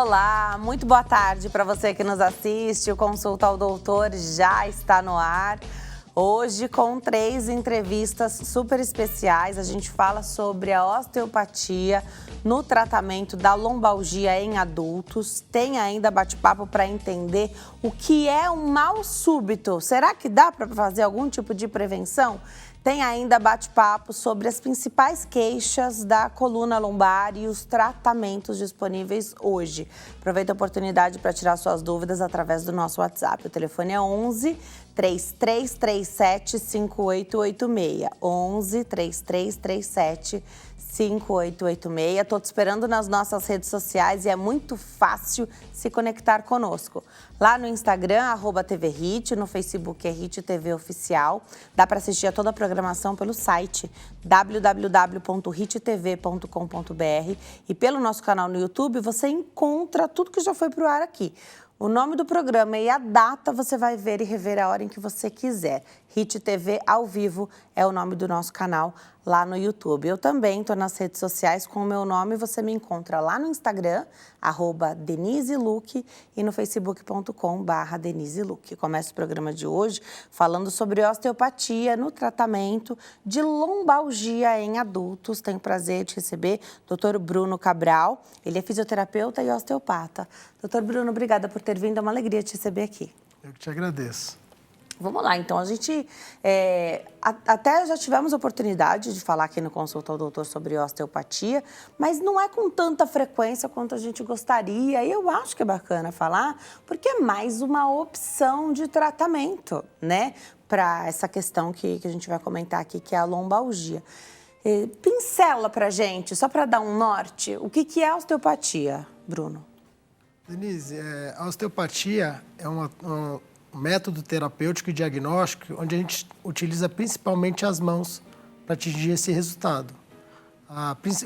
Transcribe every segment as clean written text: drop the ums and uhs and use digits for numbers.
Olá, muito boa tarde para você que nos assiste. O Consulta ao Doutor já está no ar. Hoje, com 3 entrevistas super especiais, a gente fala sobre a osteopatia no tratamento da lombalgia em adultos. Tem ainda bate-papo para entender o que é um mal súbito. Será que dá para fazer algum tipo de prevenção? Tem ainda bate-papo sobre as principais queixas da coluna lombar e os tratamentos disponíveis hoje. Aproveita a oportunidade para tirar suas dúvidas através do nosso WhatsApp. O telefone é 11 3337 5886. 11 3337 5886. Estou te esperando nas nossas redes sociais e é muito fácil se conectar conosco. Lá no Instagram, @TVHit, no Facebook é Hit TV Oficial. Dá para assistir a toda a programação pelo site www.hittv.com.br e pelo nosso canal no YouTube você encontra tudo que já foi para o ar aqui. O nome do programa e a data você vai ver e rever a hora em que você quiser. Hit TV ao vivo é o nome do nosso canal lá no YouTube. Eu também estou nas redes sociais com o meu nome. Você me encontra lá no Instagram, @DeniseLuque e no facebook.com/DeniseLuque. Começa o programa de hoje falando sobre osteopatia no tratamento de lombalgia em adultos. Tenho o prazer de receber o Dr. Bruno Cabral. Ele é fisioterapeuta e osteopata. Dr. Bruno, obrigada por ter vindo. É uma alegria te receber aqui. Eu que te agradeço. Vamos lá, então, a gente até já tivemos oportunidade de falar aqui no Consulta ao Doutor sobre osteopatia, mas não é com tanta frequência quanto a gente gostaria. E eu acho que é bacana falar, porque é mais uma opção de tratamento, né? Para essa questão que a gente vai comentar aqui, que é a lombalgia. Pincela pra gente, só para dar um norte, o que é osteopatia, Bruno? Denise, a osteopatia é um método terapêutico e diagnóstico onde a gente utiliza principalmente as mãos para atingir esse resultado.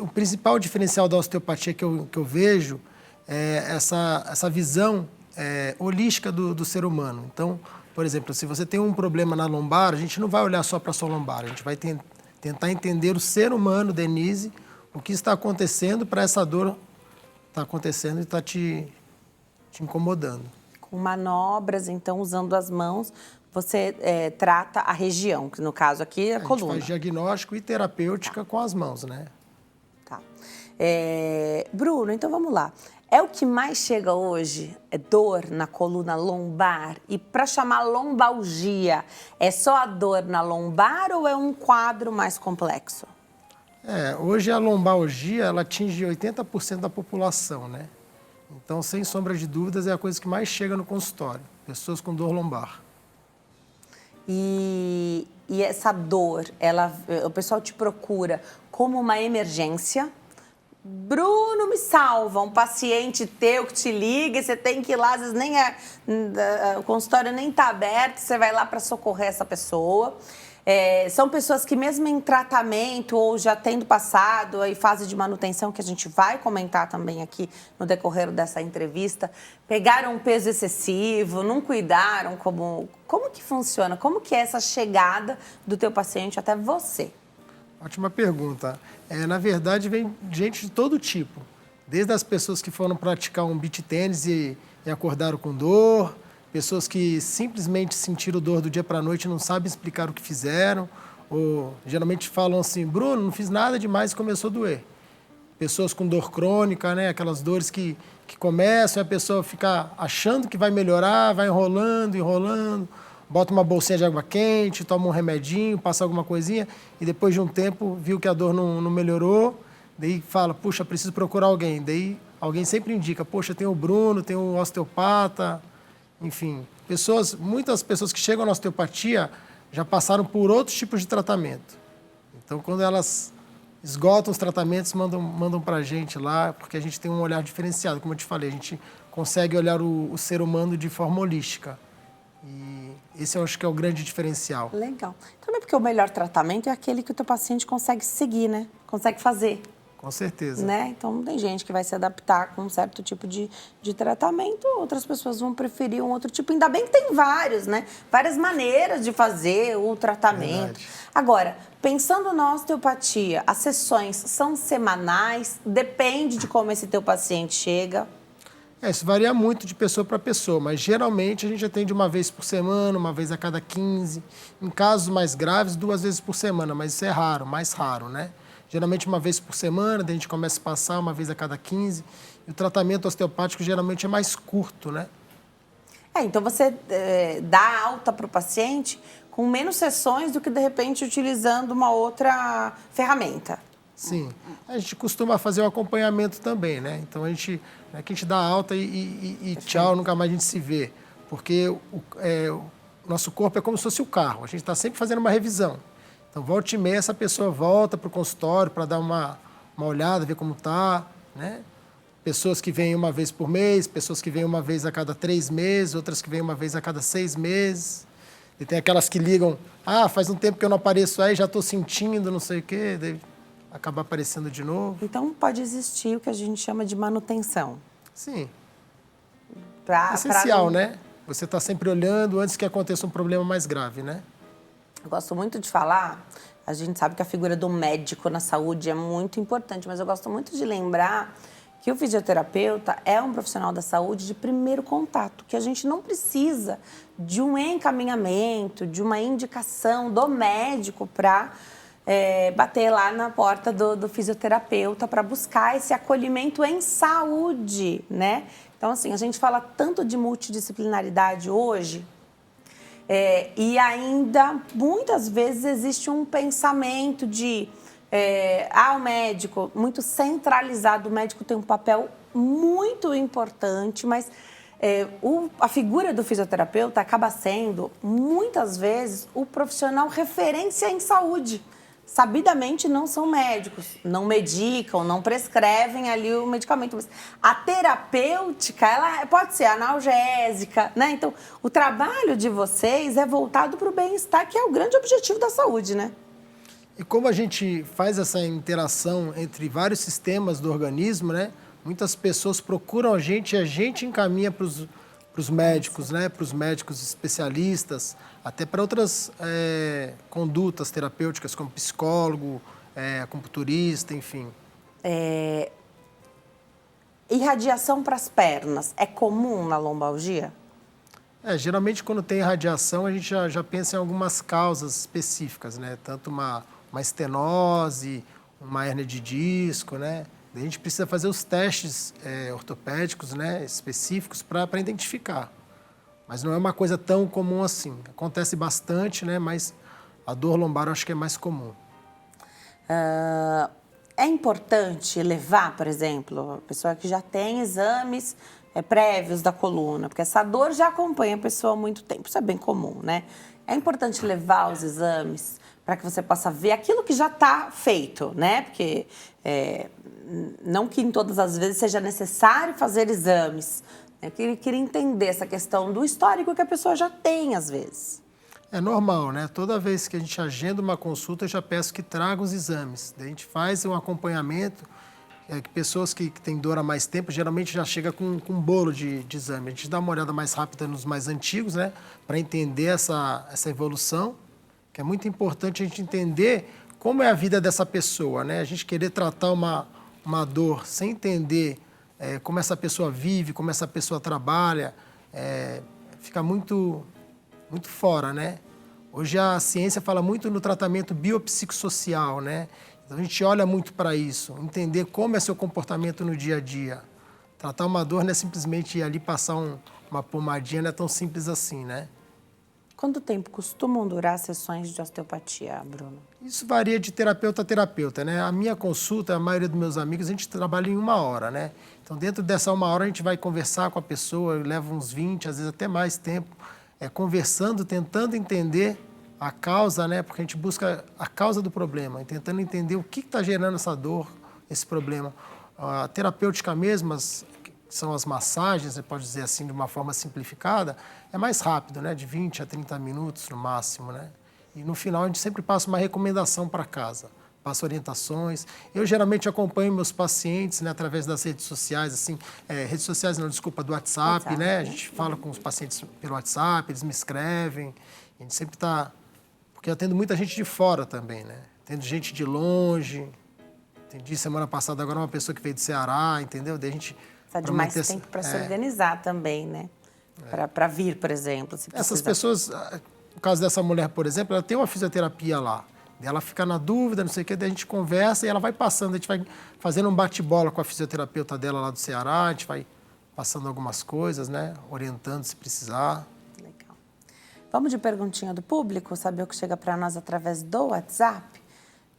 O principal diferencial da osteopatia que eu vejo é essa visão holística do ser humano. Então, por exemplo, se você tem um problema na lombar, a gente não vai olhar só para a sua lombar, a gente vai tentar entender o ser humano, Denise, o que está acontecendo para essa dor estar acontecendo e estar te incomodando. Com manobras, então, usando as mãos, você trata a região, que no caso aqui é a coluna. A gente faz diagnóstico e terapêutica com as mãos, né? Tá. Bruno, então vamos lá. É o que mais chega hoje? É dor na coluna lombar? E para chamar lombalgia, é só a dor na lombar ou é um quadro mais complexo? Hoje a lombalgia, ela atinge 80% da população, né? Então, sem sombra de dúvidas, é a coisa que mais chega no consultório. Pessoas com dor lombar. E essa dor, o pessoal te procura como uma emergência? Bruno, me salva, um paciente teu que te liga e você tem que ir lá, às vezes o consultório nem está aberto, você vai lá para socorrer essa pessoa. São pessoas que mesmo em tratamento ou já tendo passado em fase de manutenção, que a gente vai comentar também aqui no decorrer dessa entrevista, pegaram um peso excessivo, não cuidaram, como que funciona? Como que é essa chegada do teu paciente até você? Ótima pergunta. Na verdade, vem gente de todo tipo. Desde as pessoas que foram praticar um beach tênis e acordaram com dor, pessoas que simplesmente sentiram dor do dia para a noite e não sabem explicar o que fizeram, ou geralmente falam assim, Bruno, não fiz nada demais e começou a doer. Pessoas com dor crônica, né? Aquelas dores que começam e a pessoa fica achando que vai melhorar, vai enrolando, bota uma bolsinha de água quente, toma um remedinho, passa alguma coisinha e depois de um tempo viu que a dor não melhorou, daí fala, puxa, preciso procurar alguém. Daí alguém sempre indica, poxa, tem o Bruno, tem o osteopata. Enfim, muitas pessoas que chegam na osteopatia já passaram por outros tipos de tratamento. Então, quando elas esgotam os tratamentos, mandam para a gente lá, porque a gente tem um olhar diferenciado. Como eu te falei, a gente consegue olhar o ser humano de forma holística. E esse eu acho que é o grande diferencial. Legal. Também porque o melhor tratamento é aquele que o teu paciente consegue seguir, né? Consegue fazer. Com certeza. Né? Então, tem gente que vai se adaptar com um certo tipo de tratamento, outras pessoas vão preferir um outro tipo. Ainda bem que tem vários, né? Várias maneiras de fazer o tratamento. Verdade. Agora, pensando na osteopatia, as sessões são semanais? Depende de como esse teu paciente chega? Isso varia muito de pessoa para pessoa, mas geralmente a gente atende uma vez por semana, uma vez a cada 15. Em casos mais graves, 2 vezes por semana, mas isso é raro, mais raro, né? Geralmente uma vez por semana, daí a gente começa a passar uma vez a cada 15. E o tratamento osteopático geralmente é mais curto, né? Então você dá alta para o paciente com menos sessões do que, de repente, utilizando uma outra ferramenta. Sim. A gente costuma fazer o acompanhamento também, né? Então a gente, não é que a gente dá alta e tchau, nunca mais a gente se vê. Porque o nosso corpo é como se fosse o carro. A gente está sempre fazendo uma revisão. Então, volta e meia, essa pessoa volta para o consultório para dar uma olhada, ver como está, né? Pessoas que vêm uma vez por mês, pessoas que vêm uma vez a cada 3 meses, outras que vêm uma vez a cada 6 meses. E tem aquelas que ligam, faz um tempo que eu não apareço aí, já estou sentindo, não sei o quê, daí acaba aparecendo de novo. Então, pode existir o que a gente chama de manutenção. Sim. É essencial, né? Você está sempre olhando antes que aconteça um problema mais grave, né? Eu gosto muito de falar, a gente sabe que a figura do médico na saúde é muito importante, mas eu gosto muito de lembrar que o fisioterapeuta é um profissional da saúde de primeiro contato, que a gente não precisa de um encaminhamento, de uma indicação do médico para bater lá na porta do fisioterapeuta para buscar esse acolhimento em saúde, né? Então, assim, a gente fala tanto de multidisciplinaridade hoje, e ainda, muitas vezes, existe um pensamento de o médico muito centralizado. O médico tem um papel muito importante, mas a figura do fisioterapeuta acaba sendo, muitas vezes, o profissional referência em saúde. Sabidamente não são médicos, não medicam, não prescrevem ali o medicamento, mas a terapêutica, ela pode ser analgésica, né? Então, o trabalho de vocês é voltado para o bem-estar, que é o grande objetivo da saúde, né? E como a gente faz essa interação entre vários sistemas do organismo, né? Muitas pessoas procuram a gente e a gente encaminha para os médicos, né? Para os médicos especialistas, até para outras condutas terapêuticas, como psicólogo, acupunturista, enfim. Irradiação para as pernas é comum na lombalgia? Geralmente, quando tem radiação, a gente já pensa em algumas causas específicas, né? Tanto uma estenose, uma hérnia de disco, né? A gente precisa fazer os testes ortopédicos, né, específicos para identificar. Mas não é uma coisa tão comum assim. Acontece bastante, né, mas a dor lombar eu acho que é mais comum. É importante levar, por exemplo, a pessoa que já tem exames prévios da coluna, porque essa dor já acompanha a pessoa há muito tempo, isso é bem comum, né? É importante levar os exames para que você possa ver aquilo que já está feito, né? Porque não que em todas as vezes seja necessário fazer exames. Eu queria entender essa questão do histórico que a pessoa já tem, às vezes. É normal, né? Toda vez que a gente agenda uma consulta, eu já peço que traga os exames. Daí a gente faz um acompanhamento, que pessoas que têm dor há mais tempo, geralmente já chega com um bolo de exame. A gente dá uma olhada mais rápida nos mais antigos, né? Para entender essa evolução, que é muito importante a gente entender como é a vida dessa pessoa, né? A gente querer tratar uma dor sem entender como essa pessoa vive, como essa pessoa trabalha, fica muito fora, né? Hoje a ciência fala muito no tratamento biopsicossocial, né? Então a gente olha muito para isso, entender como é seu comportamento no dia a dia. Tratar uma dor não é simplesmente ir ali passar uma pomadinha, não é tão simples assim, né? Quanto tempo costumam durar as sessões de osteopatia, Bruno? Isso varia de terapeuta a terapeuta, né? A minha consulta, a maioria dos meus amigos, a gente trabalha em 1 hora, né? Então, dentro dessa 1 hora, a gente vai conversar com a pessoa, leva uns 20, às vezes até mais tempo, conversando, tentando entender a causa, né? Porque a gente busca a causa do problema, tentando entender o que está gerando essa dor, esse problema. A terapêutica mesmo, são as massagens, você pode dizer assim, de uma forma simplificada, é mais rápido, né? De 20 a 30 minutos no máximo, né? E no final a gente sempre passa uma recomendação para casa, passa orientações. Eu geralmente acompanho meus pacientes, né, através das redes sociais, assim, redes sociais não, desculpa, do WhatsApp, né? A gente fala com os pacientes pelo WhatsApp, eles me escrevem, a gente sempre está... Porque eu atendo muita gente de fora também, né? Atendo gente de longe, atendi semana passada agora uma pessoa que veio do Ceará, entendeu? Daí a gente Precisa de mais tempo para se organizar também, né? Para vir, por exemplo. Se Essas pessoas, no caso dessa mulher, por exemplo, ela tem uma fisioterapia lá. Ela fica na dúvida, não sei o que, daí a gente conversa e ela vai passando, a gente vai fazendo um bate-bola com a fisioterapeuta dela lá do Ceará, a gente vai passando algumas coisas, né? Orientando se precisar. Legal. Vamos de perguntinha do público, saber o que chega para nós através do WhatsApp?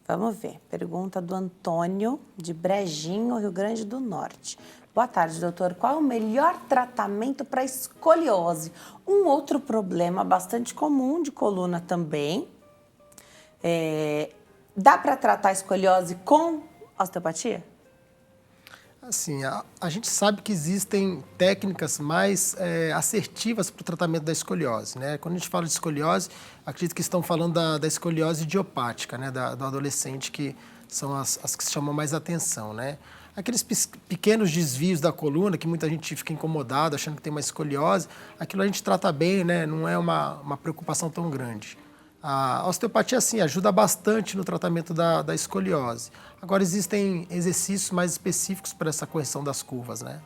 Vamos ver. Pergunta do Antônio, de Brejinho, Rio Grande do Norte. Boa tarde, doutor. Qual é o melhor tratamento para escoliose? Um outro problema bastante comum de coluna também. Dá para tratar a escoliose com osteopatia? Assim, a gente sabe que existem técnicas mais assertivas para o tratamento da escoliose, né? Quando a gente fala de escoliose, acredito que estão falando da escoliose idiopática, né? Do adolescente, que são as que chamam mais atenção, né? Aqueles pequenos desvios da coluna, que muita gente fica incomodado, achando que tem uma escoliose, aquilo a gente trata bem, né? Não é uma preocupação tão grande. A osteopatia, sim, ajuda bastante no tratamento da escoliose. Agora, existem exercícios mais específicos para essa correção das curvas, né?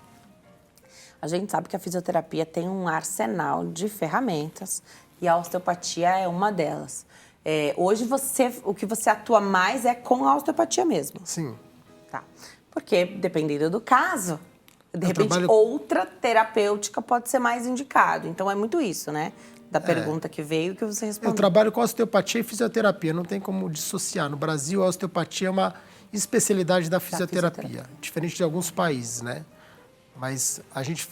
A gente sabe que a fisioterapia tem um arsenal de ferramentas e a osteopatia é uma delas. Hoje, o que você atua mais é com a osteopatia mesmo? Sim. Tá. Porque, dependendo do caso, de repente, outra terapêutica pode ser mais indicado. Então, é muito isso, né? Da pergunta que veio que você respondeu. Eu trabalho com osteopatia e fisioterapia, não tem como dissociar. No Brasil, a osteopatia é uma especialidade da fisioterapia, diferente de alguns países, né? Mas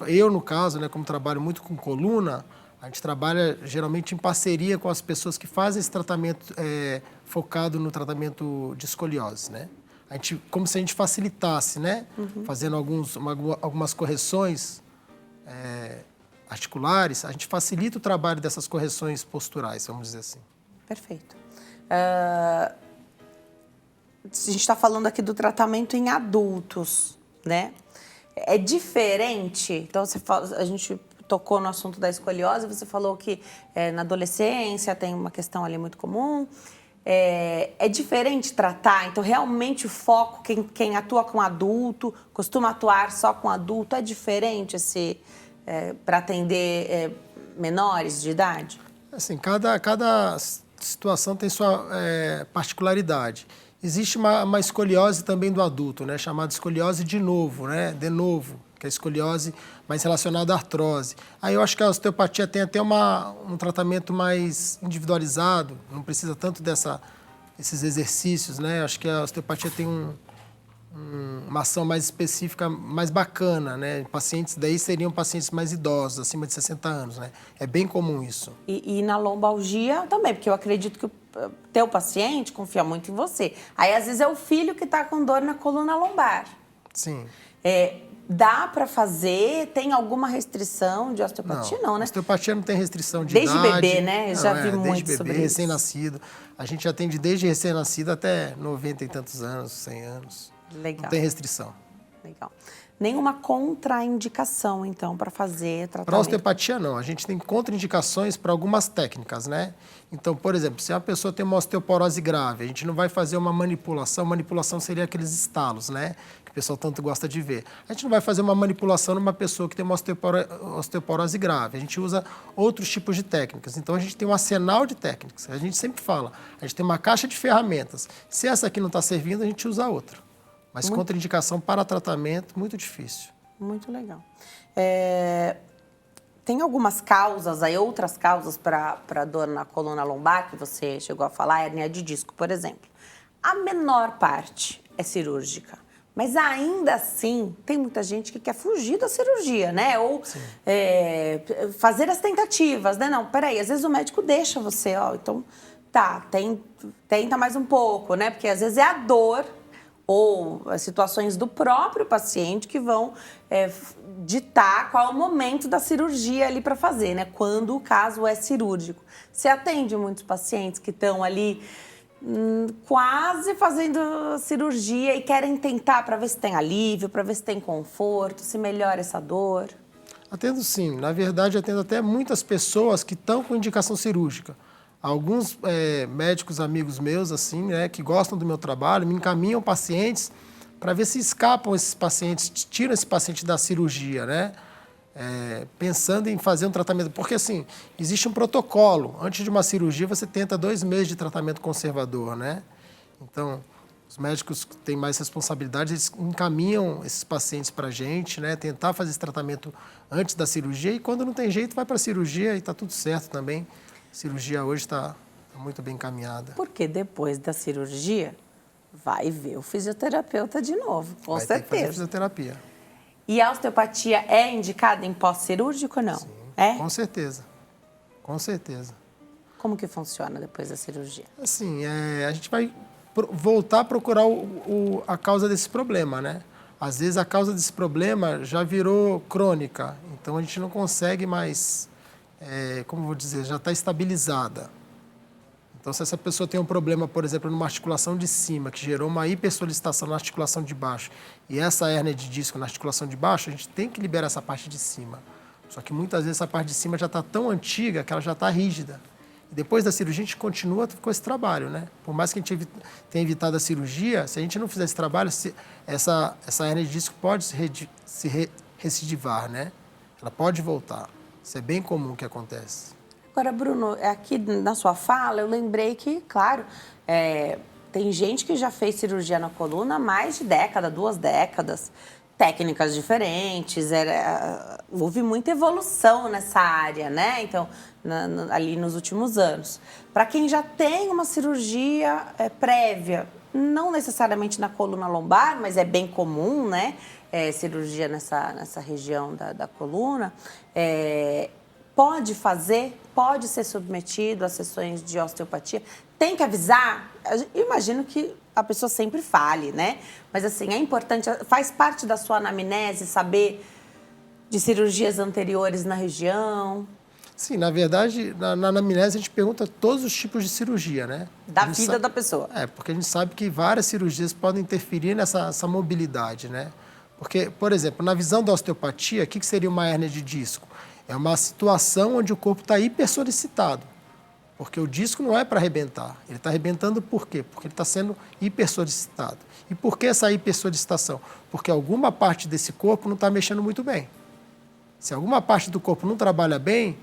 eu, no caso, né, como trabalho muito com coluna, a gente trabalha geralmente em parceria com as pessoas que fazem esse tratamento focado no tratamento de escoliose, né? Como se a gente facilitasse, né? Fazendo algumas correções articulares, a gente facilita o trabalho dessas correções posturais, vamos dizer assim. Perfeito. A gente está falando aqui do tratamento em adultos, né? É diferente? Então, a gente tocou no assunto da escoliose, você falou que na adolescência tem uma questão ali muito comum. É diferente tratar? Então, realmente o foco, quem atua com adulto, costuma atuar só com adulto, é diferente para atender menores de idade? Assim, cada situação tem sua particularidade. Existe uma escoliose também do adulto, né, chamada escoliose de novo, que é a escoliose mais relacionada à artrose. Aí eu acho que a osteopatia tem até um tratamento mais individualizado, não precisa tanto desses exercícios, né? Acho que a osteopatia tem uma ação mais específica, mais bacana, né? Pacientes daí seriam pacientes mais idosos, acima de 60 anos, né? É bem comum isso. E na lombalgia também, porque eu acredito que o teu paciente confia muito em você. Aí, às vezes, é o filho que está com dor na coluna lombar. Sim. Dá para fazer? Tem alguma restrição de osteopatia? Não, né? Osteopatia não tem restrição de idade. Desde bebê, né? Eu já vi muito sobre isso. Desde bebê, recém-nascido. A gente atende desde recém-nascido até 90 e tantos anos, 100 anos. Legal. Não tem restrição. Legal. Nenhuma contraindicação, então, para fazer tratamento? Para osteopatia, não. A gente tem contraindicações para algumas técnicas, né? Então, por exemplo, se a pessoa tem uma osteoporose grave, a gente não vai fazer uma manipulação. Manipulação seria aqueles estalos, né? Que o pessoal tanto gosta de ver. A gente não vai fazer uma manipulação numa pessoa que tem uma osteoporose grave. A gente usa outros tipos de técnicas. Então, a gente tem um arsenal de técnicas. A gente sempre fala, a gente tem uma caixa de ferramentas. Se essa aqui não está servindo, a gente usa outra. Mas contraindicação para tratamento, muito difícil. Muito legal. Tem algumas causas aí, outras causas para dor na coluna lombar, que você chegou a falar, hérnia de disco, por exemplo. A menor parte é cirúrgica, mas ainda assim tem muita gente que quer fugir da cirurgia, né? Ou fazer as tentativas, né? Não, peraí, às vezes o médico deixa você, então tenta mais um pouco, né? Porque às vezes é a dor ou as situações do próprio paciente que vão ditar qual é o momento da cirurgia ali para fazer, né? Quando o caso é cirúrgico. Você atende muitos pacientes que estão ali quase fazendo cirurgia e querem tentar para ver se tem alívio, para ver se tem conforto, se melhora essa dor? Atendo sim. Na verdade, atendo até muitas pessoas que estão com indicação cirúrgica. Alguns médicos amigos meus, assim, né, que gostam do meu trabalho, me encaminham pacientes para ver se escapam esses pacientes, tiram esse paciente da cirurgia, né? Pensando em fazer um tratamento. Porque, assim, existe um protocolo. Antes de uma cirurgia, você tenta 2 meses de tratamento conservador, né? Então, os médicos que têm mais responsabilidade, eles encaminham esses pacientes para a gente, né? Tentar fazer esse tratamento antes da cirurgia e, quando não tem jeito, vai para a cirurgia e está tudo certo também. A cirurgia hoje está muito bem encaminhada. Porque depois da cirurgia, vai ver o fisioterapeuta de novo, com Vai ter que fazer certeza. fisioterapia. E a osteopatia é indicada em pós-cirúrgico ou não? Sim, É? com certeza. Com certeza. Como que funciona depois da cirurgia? Assim, a gente vai voltar a procurar a causa desse problema, né? Às vezes a causa desse problema já virou crônica, então a gente não consegue mais, como vou dizer, já está estabilizada. Então, se essa pessoa tem um problema, por exemplo, numa articulação de cima, que gerou uma hipersolicitação na articulação de baixo, e essa hérnia de disco na articulação de baixo, a gente tem que liberar essa parte de cima. Só que muitas vezes essa parte de cima já está tão antiga que ela já está rígida. E depois da cirurgia, a gente continua com esse trabalho, né? Por mais que a gente tenha evitado a cirurgia, se a gente não fizer esse trabalho, essa hérnia de disco pode se recidivar, né? Ela pode voltar. Isso é bem comum que acontece. Agora, Bruno, aqui na sua fala, eu lembrei que, claro, tem gente que já fez cirurgia na coluna há mais de década, 2 décadas, técnicas diferentes, houve muita evolução nessa área, né? Então, ali nos últimos anos. Para quem já tem uma cirurgia prévia, não necessariamente na coluna lombar, mas é bem comum, né? Cirurgia nessa região da coluna, pode ser submetido a sessões de osteopatia. Tem que avisar? Eu imagino que a pessoa sempre fale, né? Mas, assim, é importante, faz parte da sua anamnese saber de cirurgias anteriores na região? Sim, na verdade, na anamnese a gente pergunta todos os tipos de cirurgia, né? Da vida da pessoa. Porque a gente sabe que várias cirurgias podem interferir nessa mobilidade, né? Porque, por exemplo, na visão da osteopatia, o que seria uma hérnia de disco? É uma situação onde o corpo está hipersolicitado. Porque o disco não é para arrebentar. Ele está arrebentando por quê? Porque ele está sendo hipersolicitado. E por que essa hipersolicitação? Porque alguma parte desse corpo não está mexendo muito bem. Se alguma parte do corpo não trabalha bem,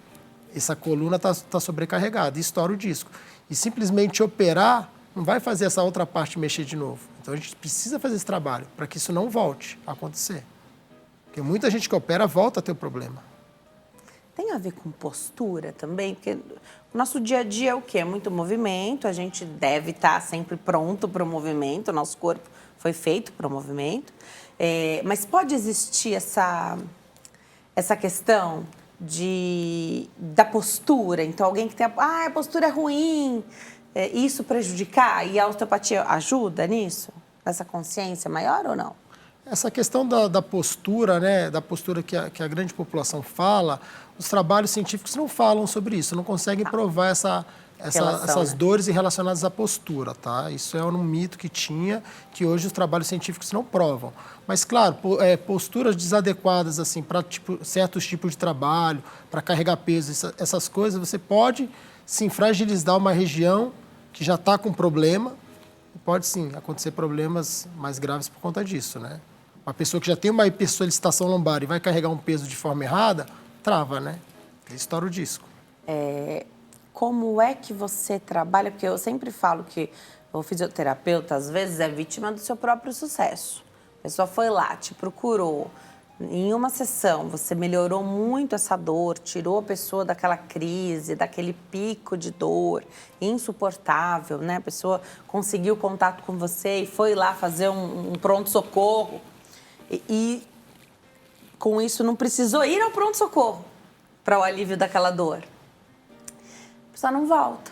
essa coluna está sobrecarregada e estoura o disco. E simplesmente operar não vai fazer essa outra parte mexer de novo. Então a gente precisa fazer esse trabalho para que isso não volte a acontecer. Porque muita gente que opera volta a ter o problema. Tem a ver com postura também? Porque o nosso dia a dia é o quê? É muito movimento, a gente deve estar sempre pronto para o movimento, o nosso corpo foi feito para o movimento. Mas pode existir essa questão da postura? Então, alguém que tem a postura é ruim, isso prejudicar? E a osteopatia ajuda nisso? Nessa consciência maior ou não? Essa questão da postura, né, da postura que a grande população fala, os trabalhos científicos não falam sobre isso, não conseguem provar essas dores relacionadas à postura, tá? Isso é um mito que tinha, que hoje os trabalhos científicos não provam. Mas, claro, posturas desadequadas, assim, para certos tipos de trabalho, para carregar peso, essas coisas, você pode, sim, fragilizar uma região que já está com problema, e pode, sim, acontecer problemas mais graves por conta disso, né? Uma pessoa que já tem uma hipersolicitação lombar e vai carregar um peso de forma errada, trava, né? Estoura o disco. Como é que você trabalha? Porque eu sempre falo que o fisioterapeuta, às vezes, é vítima do seu próprio sucesso. A pessoa foi lá, te procurou. Em uma sessão, você melhorou muito essa dor, tirou a pessoa daquela crise, daquele pico de dor insuportável, né? A pessoa conseguiu contato com você e foi lá fazer um pronto-socorro. E com isso não precisou ir ao pronto-socorro para o alívio daquela dor. A pessoa não volta.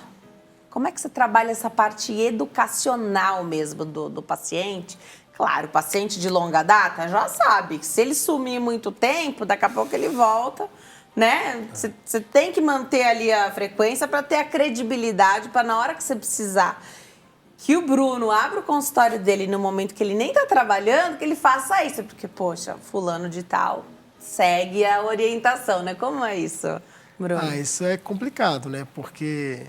Como é que você trabalha essa parte educacional mesmo do paciente? Claro, o paciente de longa data já sabe que se ele sumir muito tempo, daqui a pouco ele volta, né? Você tem que manter ali a frequência para ter a credibilidade, para na hora que você precisar que o Bruno abra o consultório dele no momento que ele nem está trabalhando, que ele faça isso. Porque, poxa, fulano de tal segue a orientação, né? Como é isso, Bruno? Isso é complicado, né? Porque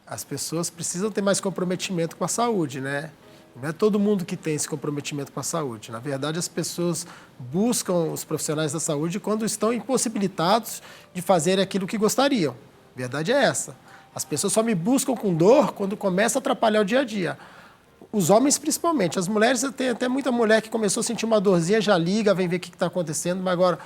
as pessoas precisam ter mais comprometimento com a saúde, né? Não é todo mundo que tem esse comprometimento com a saúde. Na verdade, as pessoas buscam os profissionais da saúde quando estão impossibilitados de fazer aquilo que gostariam. A verdade é essa. As pessoas só me buscam com dor quando começa a atrapalhar o dia a dia. Os homens, principalmente. As mulheres, tem até muita mulher que começou a sentir uma dorzinha, já liga, vem ver o que está acontecendo, mas agora,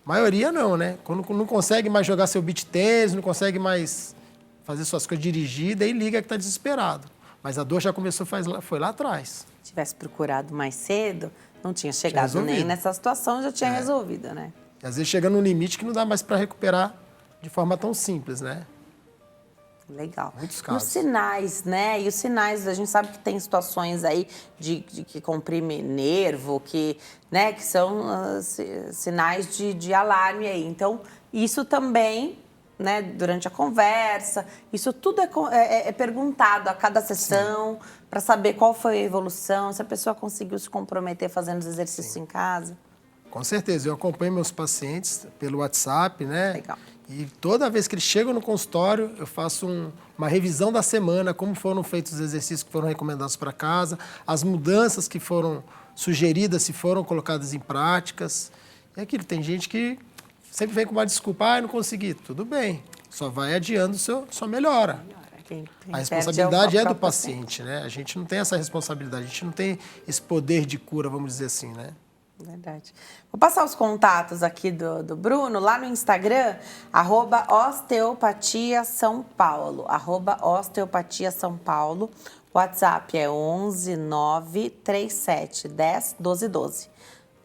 a maioria não, né? Quando não consegue mais jogar seu beach tênis, não consegue mais fazer suas coisas, dirigir, daí liga que está desesperado. Mas a dor já começou, foi lá atrás. Se tivesse procurado mais cedo, não tinha chegado nem nessa situação, já tinha resolvido, né? E às vezes chega num limite que não dá mais para recuperar de forma tão simples, né? Legal. Muitos casos. E os sinais, né? E os sinais, a gente sabe que tem situações aí de que comprime nervo, que são sinais de alarme aí. Então, isso também, né, durante a conversa, isso tudo é perguntado a cada sessão para saber qual foi a evolução, se a pessoa conseguiu se comprometer fazendo os exercícios em casa. Com certeza, eu acompanho meus pacientes pelo WhatsApp, né? Legal. E toda vez que eles chegam no consultório, eu faço uma revisão da semana, como foram feitos os exercícios que foram recomendados para casa, as mudanças que foram sugeridas, se foram colocadas em práticas. É aquilo, tem gente que sempre vem com uma desculpa, não consegui. Tudo bem, só vai adiando sua melhora. A responsabilidade é do paciente, né? A gente não tem essa responsabilidade, a gente não tem esse poder de cura, vamos dizer assim, né? Verdade. Vou passar os contatos aqui do Bruno, lá no Instagram, @osteopatia São Paulo, @osteopatia São Paulo. O WhatsApp é 11 937 10 12 12.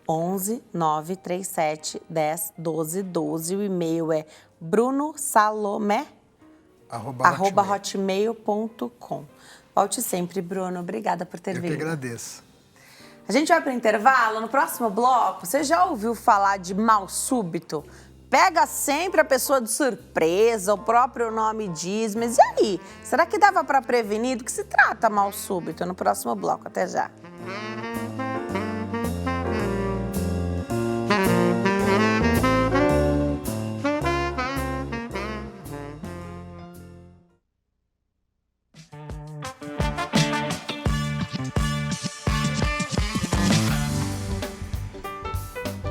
11 937 10 12 12. O e-mail é brunosalomé@hotmail.com. Volte sempre, Bruno. Obrigada por ter vindo. Eu que agradeço. A gente vai para o intervalo. No próximo bloco, você já ouviu falar de mal súbito? Pega sempre a pessoa de surpresa, o próprio nome diz. Mas e aí? Será que dava para prevenir? Do que se trata mal súbito? No próximo bloco. Até já.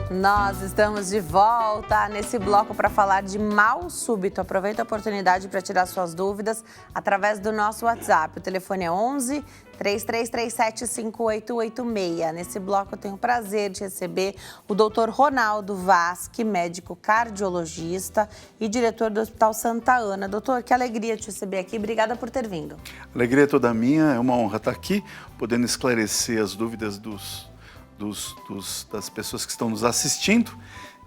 Nós estamos de volta nesse bloco para falar de mal súbito. Aproveita a oportunidade para tirar suas dúvidas através do nosso WhatsApp. O telefone é 11 3337 5886. Nesse bloco eu tenho o prazer de receber o Dr. Ronaldo Vasque, médico cardiologista e diretor do Hospital Santa Ana. Doutor, que alegria te receber aqui. Obrigada por ter vindo. Alegria é toda minha. É uma honra estar aqui, podendo esclarecer as dúvidas das pessoas que estão nos assistindo,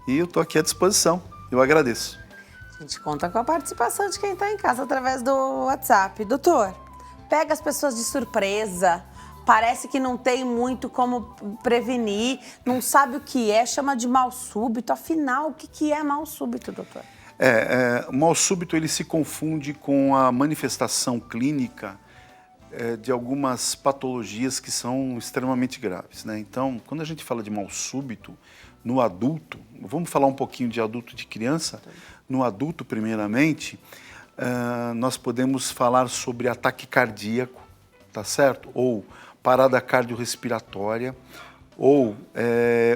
e eu estou aqui à disposição. Eu agradeço. A gente conta com a participação de quem está em casa através do WhatsApp. Doutor, pega as pessoas de surpresa, parece que não tem muito como prevenir, não sabe o que é, chama de mal súbito. Afinal, o que é mal súbito, doutor? O mal súbito ele se confunde com a manifestação clínica de algumas patologias que são extremamente graves, né? Então, quando a gente fala de mal súbito, no adulto, vamos falar um pouquinho de adulto e de criança. No adulto, primeiramente, nós podemos falar sobre ataque cardíaco, tá certo? Ou parada cardiorrespiratória, ou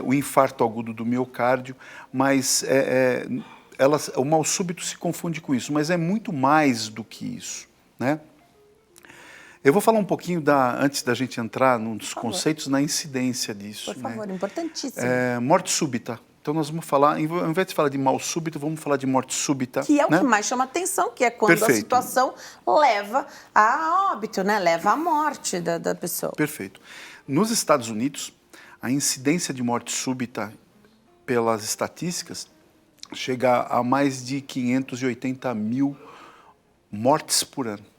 o infarto agudo do miocárdio, mas o mal súbito se confunde com isso, mas é muito mais do que isso, né? Eu vou falar um pouquinho, antes da gente entrar nos conceitos, na incidência disso. Por favor, né? Importantíssimo. Morte súbita. Então nós vamos falar, ao invés de falar de mal súbito, vamos falar de morte súbita. Que é o que mais chama atenção, que é quando a situação leva a óbito, né? Leva à morte da pessoa. Perfeito. Nos Estados Unidos, a incidência de morte súbita, pelas estatísticas, chega a mais de 580 mil mortes por ano.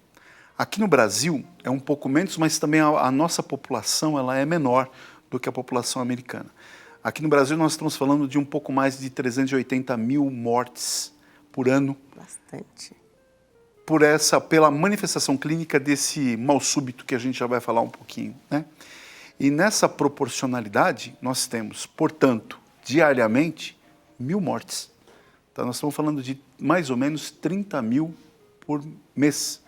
Aqui no Brasil é um pouco menos, mas também a nossa população ela é menor do que a população americana. Aqui no Brasil nós estamos falando de um pouco mais de 380 mil mortes por ano. Bastante. Pela manifestação clínica desse mal súbito que a gente já vai falar um pouquinho, né? E nessa proporcionalidade nós temos, portanto, diariamente, 1.000 mortes. Então nós estamos falando de mais ou menos 30 mil por mês.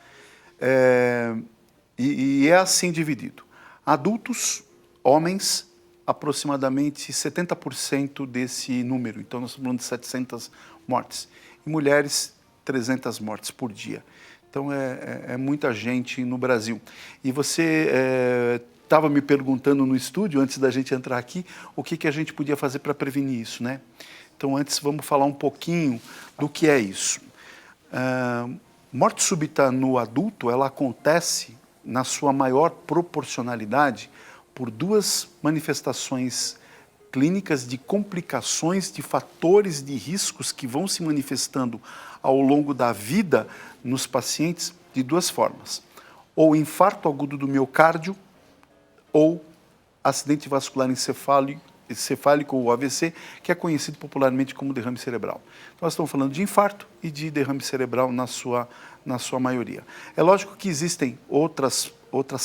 E é assim dividido. Adultos, homens, aproximadamente 70% desse número. Então, nós estamos falando de 700 mortes. E mulheres, 300 mortes por dia. Então, é muita gente no Brasil. E você estava me perguntando no estúdio, antes da gente entrar aqui, o que a gente podia fazer para prevenir isso, né? Então, antes, vamos falar um pouquinho do que é isso. Morte súbita no adulto, ela acontece, na sua maior proporcionalidade, por duas manifestações clínicas de complicações, de fatores de riscos que vão se manifestando ao longo da vida nos pacientes de duas formas. Ou infarto agudo do miocárdio, ou acidente vascular encefálico ou AVC, que é conhecido popularmente como derrame cerebral. Então, nós estamos falando de infarto e de derrame cerebral na sua maioria. É lógico que existem outras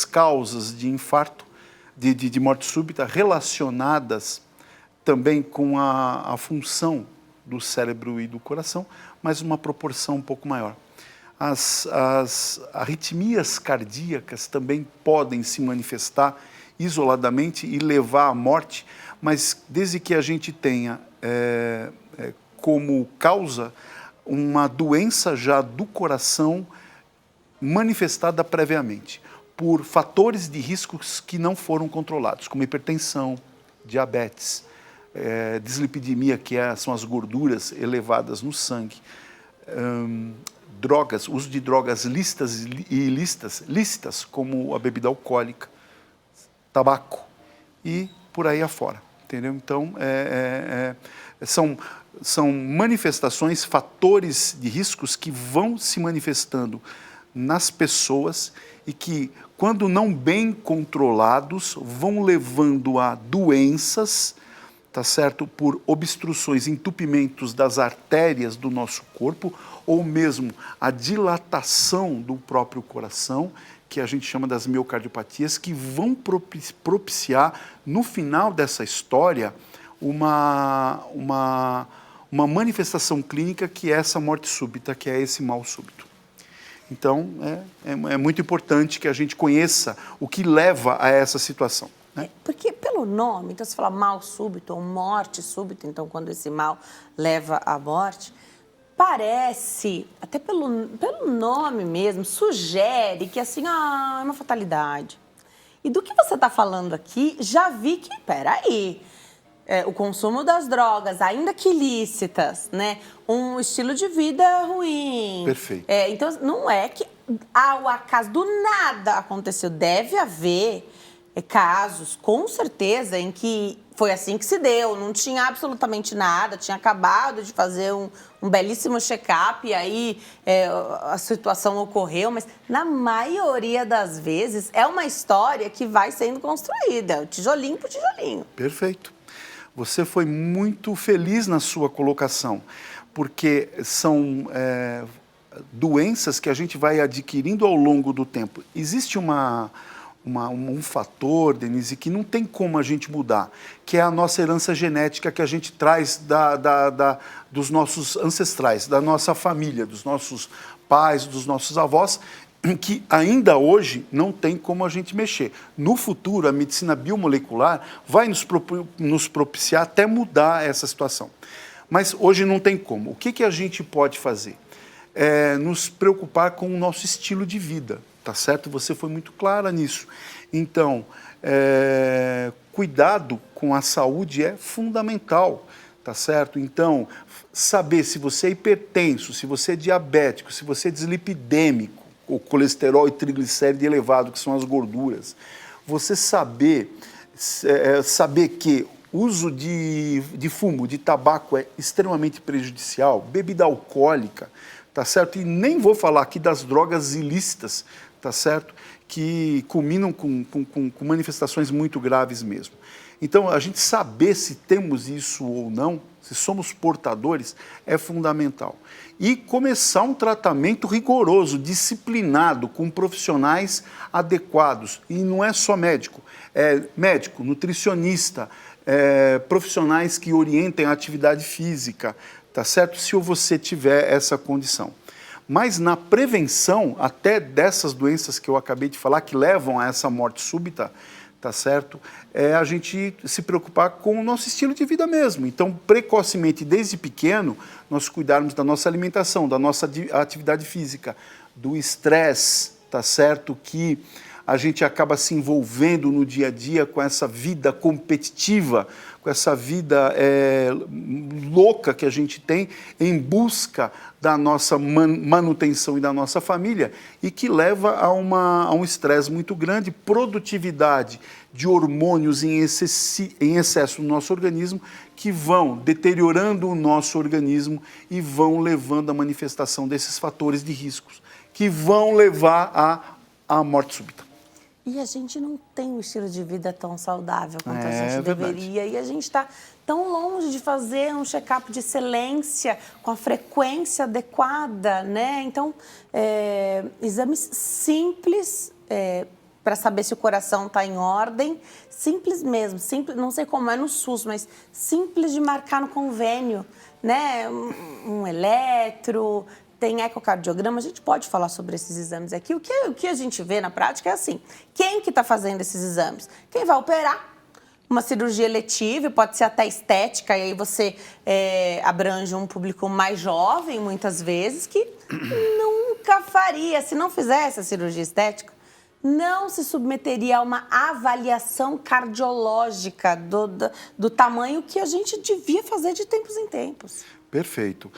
causas de infarto, de morte súbita, relacionadas também com a função do cérebro e do coração, mas uma proporção um pouco maior. As arritmias cardíacas também podem se manifestar isoladamente e levar à morte, mas desde que a gente tenha como causa uma doença já do coração manifestada previamente, por fatores de riscos que não foram controlados, como hipertensão, diabetes, dislipidemia, que são as gorduras elevadas no sangue, drogas, uso de drogas lícitas e ilícitas, como a bebida alcoólica, tabaco e por aí afora, entendeu? Então, são manifestações, fatores de riscos que vão se manifestando nas pessoas e que, quando não bem controlados, vão levando a doenças, tá certo? Por obstruções, entupimentos das artérias do nosso corpo, ou mesmo a dilatação do próprio coração, que a gente chama das miocardiopatias, que vão propiciar, no final dessa história, uma manifestação clínica que é essa morte súbita, que é esse mal súbito. Então, é muito importante que a gente conheça o que leva a essa situação, né? Porque pelo nome, então você fala mal súbito ou morte súbita, então quando esse mal leva à morte, parece, até pelo nome mesmo, sugere que assim, é uma fatalidade. E do que você está falando aqui, já vi que, peraí, o consumo das drogas, ainda que ilícitas, né? Um estilo de vida ruim. Perfeito. Então, não é que ao acaso do nada aconteceu. Deve haver casos, com certeza, em que foi assim que se deu. Não tinha absolutamente nada, tinha acabado de fazer um belíssimo check-up e aí a situação ocorreu. Mas, na maioria das vezes, é uma história que vai sendo construída, tijolinho por tijolinho. Perfeito. Você foi muito feliz na sua colocação, porque são doenças que a gente vai adquirindo ao longo do tempo. Existe um fator, Denise, que não tem como a gente mudar, que é a nossa herança genética que a gente traz dos nossos ancestrais, da nossa família, dos nossos pais, dos nossos avós, que ainda hoje não tem como a gente mexer. No futuro, a medicina biomolecular vai nos propiciar até mudar essa situação. Mas hoje não tem como. O que a gente pode fazer? Nos preocupar com o nosso estilo de vida, tá certo? Você foi muito clara nisso. Então, cuidado com a saúde é fundamental, tá certo? Então, saber se você é hipertenso, se você é diabético, se você é dislipidêmico, o colesterol e triglicéride elevado, que são as gorduras. Você saber que o uso de fumo, de tabaco é extremamente prejudicial, bebida alcoólica, tá certo? E nem vou falar aqui das drogas ilícitas, tá certo? Que culminam com manifestações muito graves mesmo. Então, a gente saber se temos isso ou não, se somos portadores, é fundamental. E começar um tratamento rigoroso, disciplinado, com profissionais adequados. E não é só médico, é médico, nutricionista, profissionais que orientem a atividade física, tá certo? Se você tiver essa condição. Mas na prevenção, até dessas doenças que eu acabei de falar, que levam a essa morte súbita, tá certo? É a gente se preocupar com o nosso estilo de vida mesmo. Então, precocemente, desde pequeno, nós cuidarmos da nossa alimentação, da nossa atividade física, do estresse, tá certo? Que a gente acaba se envolvendo no dia a dia com essa vida competitiva, com essa vida louca que a gente tem em busca da nossa manutenção e da nossa família e que leva a um estresse muito grande, produtividade de hormônios em excesso no nosso organismo que vão deteriorando o nosso organismo e vão levando à manifestação desses fatores de riscos que vão levar à morte súbita. E a gente não tem um estilo de vida tão saudável quanto a gente verdade. deveria. E a gente está tão longe de fazer um check-up de excelência com a frequência adequada, né? Então, exames simples para saber se o coração está em ordem. Simples mesmo, simples, não sei como é no SUS, mas simples de marcar no convênio, né? Um eletro... Tem ecocardiograma, a gente pode falar sobre esses exames aqui. O que a gente vê na prática é assim, quem que está fazendo esses exames? Quem vai operar uma cirurgia eletiva, pode ser até estética, e aí você abrange um público mais jovem, muitas vezes, que nunca faria, se não fizesse a cirurgia estética, não se submeteria a uma avaliação cardiológica do tamanho que a gente devia fazer de tempos em tempos. Perfeito.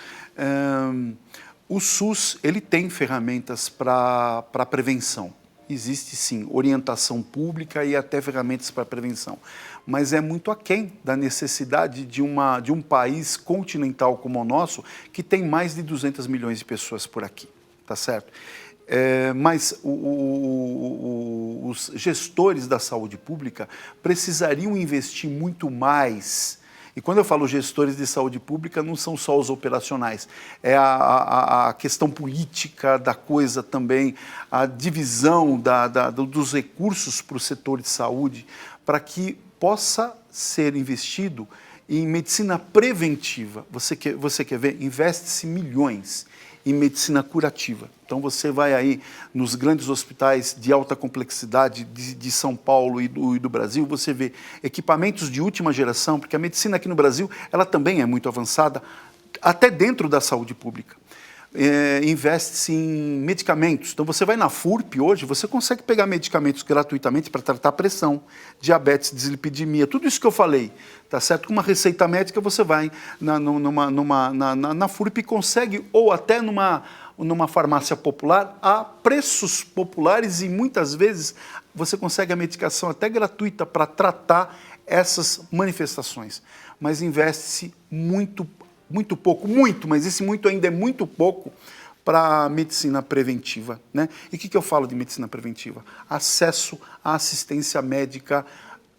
O SUS, ele tem ferramentas para prevenção. Existe, sim, orientação pública e até ferramentas para prevenção. Mas é muito aquém da necessidade de um país continental como o nosso, que tem mais de 200 milhões de pessoas por aqui, tá certo? Mas os gestores da saúde pública precisariam investir muito mais. E quando eu falo gestores de saúde pública, não são só os operacionais, é a questão política da coisa também, a divisão dos recursos para o setor de saúde, para que possa ser investido em medicina preventiva. Você quer ver? Investe-se milhões em medicina curativa. Então você vai aí nos grandes hospitais de alta complexidade de São Paulo e do Brasil, você vê equipamentos de última geração, porque a medicina aqui no Brasil, ela também é muito avançada, até dentro da saúde pública. Investe-se em medicamentos. Então você vai na FURP hoje, você consegue pegar medicamentos gratuitamente para tratar pressão, diabetes, dislipidemia, tudo isso que eu falei, tá certo? Com uma receita médica você vai na FURP e consegue, ou até numa farmácia popular, a preços populares e muitas vezes você consegue a medicação até gratuita para tratar essas manifestações. Mas investe-se muito pouco, mas esse muito ainda é muito pouco para a medicina preventiva, né? E o que eu falo de medicina preventiva? Acesso à assistência médica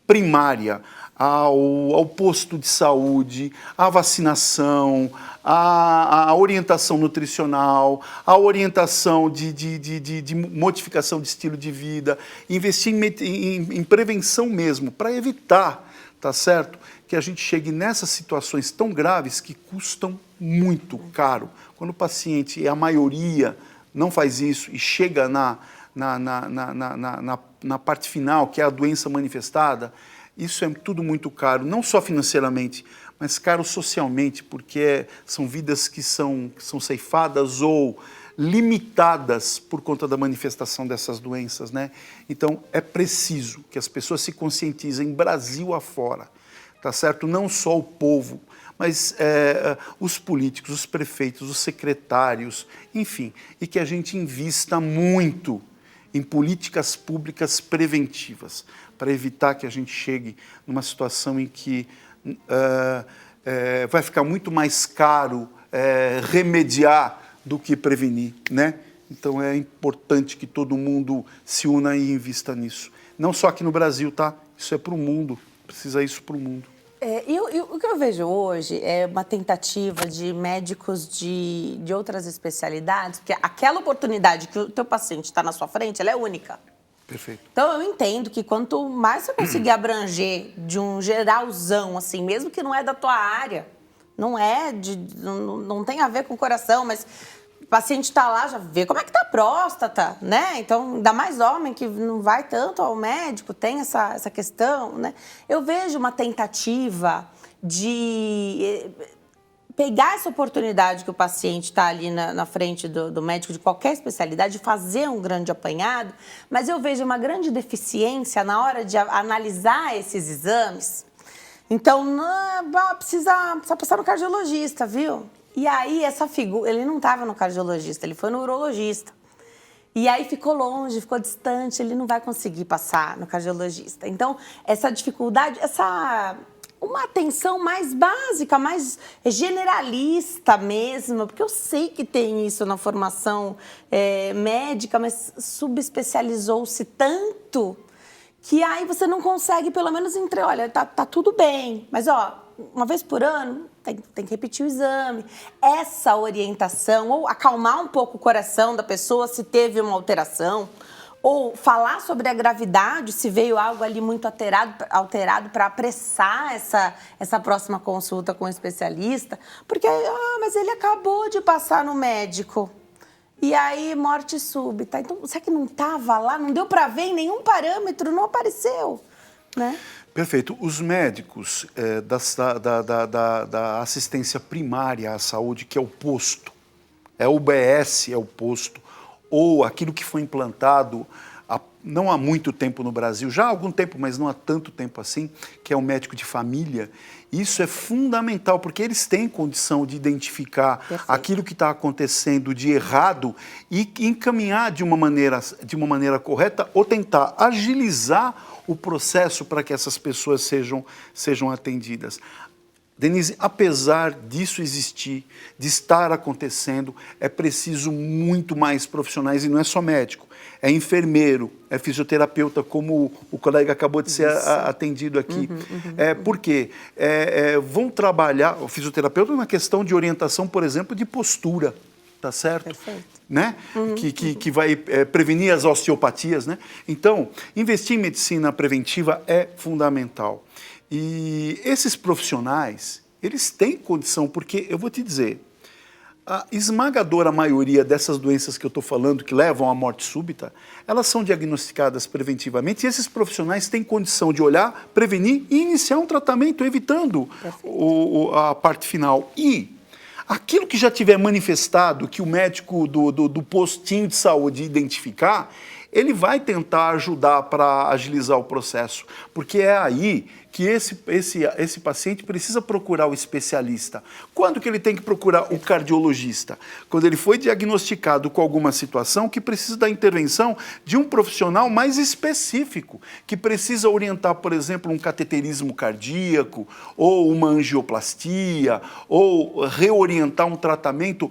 primária, ao posto de saúde, à vacinação, à orientação nutricional, à orientação de modificação de estilo de vida, investir em prevenção mesmo, para evitar, tá certo? Que a gente chegue nessas situações tão graves que custam muito caro. Quando o paciente, a maioria, não faz isso e chega na parte final, que é a doença manifestada, isso é tudo muito caro, não só financeiramente, mas caro socialmente, porque são vidas que são ceifadas ou limitadas por conta da manifestação dessas doenças, né? Então, é preciso que as pessoas se conscientizem, Brasil afora, tá certo? Não só o povo, mas os políticos, os prefeitos, os secretários, enfim, e que a gente invista muito em políticas públicas preventivas, para evitar que a gente chegue numa situação em que vai ficar muito mais caro remediar do que prevenir, né? Então é importante que todo mundo se una e invista nisso. Não só aqui no Brasil, tá? Isso é para o mundo, precisa isso para o mundo. O que eu vejo hoje é uma tentativa de médicos de outras especialidades, porque aquela oportunidade que o teu paciente está na sua frente, ela é única. Perfeito. Então, eu entendo que quanto mais você conseguir abranger de um geralzão, assim, mesmo que não é da tua área, não tem a ver com o coração, mas paciente está lá, já vê como é que tá a próstata, né? Então, ainda mais homem que não vai tanto ao médico, tem essa questão, né? Eu vejo uma tentativa de pegar essa oportunidade que o paciente está ali na frente do médico de qualquer especialidade, de fazer um grande apanhado, mas eu vejo uma grande deficiência na hora de analisar esses exames. Então, precisa passar no cardiologista, viu? E aí, essa figura, ele não estava no cardiologista, ele foi no urologista. E aí ficou longe, ficou distante, ele não vai conseguir passar no cardiologista. Então, essa dificuldade, uma atenção mais básica, mais generalista mesmo, porque eu sei que tem isso na formação médica, mas subespecializou-se tanto que aí você não consegue, pelo menos, olha, tá tudo bem, mas uma vez por ano tem que repetir o exame. Essa orientação, ou acalmar um pouco o coração da pessoa se teve uma alteração, ou falar sobre a gravidade, se veio algo ali muito alterado para apressar essa próxima consulta com o especialista, porque, mas ele acabou de passar no médico. E aí, morte súbita. Então, será que não estava lá? Não deu para ver em nenhum parâmetro, não apareceu, né? Perfeito. Os médicos da assistência primária à saúde, que é o posto, é o UBS, é o posto, ou aquilo que foi implantado não há muito tempo no Brasil, já há algum tempo, mas não há tanto tempo assim, que é o médico de família. Isso é fundamental, porque eles têm condição de identificar aquilo que está acontecendo de errado e encaminhar de uma maneira correta ou tentar agilizar o processo para que essas pessoas sejam atendidas. Denise, apesar disso existir, de estar acontecendo, é preciso muito mais profissionais, e não é só médico, é enfermeiro, é fisioterapeuta, como o colega acabou de ser atendido aqui. Por quê? Vão trabalhar, o fisioterapeuta, na questão de orientação, por exemplo, de postura, tá certo? Perfeito. Né? Que vai prevenir as osteopatias, né? Então, investir em medicina preventiva é fundamental. E esses profissionais, eles têm condição, porque eu vou te dizer, a esmagadora maioria dessas doenças que eu estou falando, que levam à morte súbita, elas são diagnosticadas preventivamente e esses profissionais têm condição de olhar, prevenir e iniciar um tratamento, evitando a parte final. E aquilo que já tiver manifestado, que o médico do postinho de saúde identificar, ele vai tentar ajudar para agilizar o processo, porque é aí que esse paciente precisa procurar o especialista. Quando que ele tem que procurar o cardiologista? Quando ele foi diagnosticado com alguma situação que precisa da intervenção de um profissional mais específico, que precisa orientar, por exemplo, um cateterismo cardíaco, ou uma angioplastia, ou reorientar um tratamento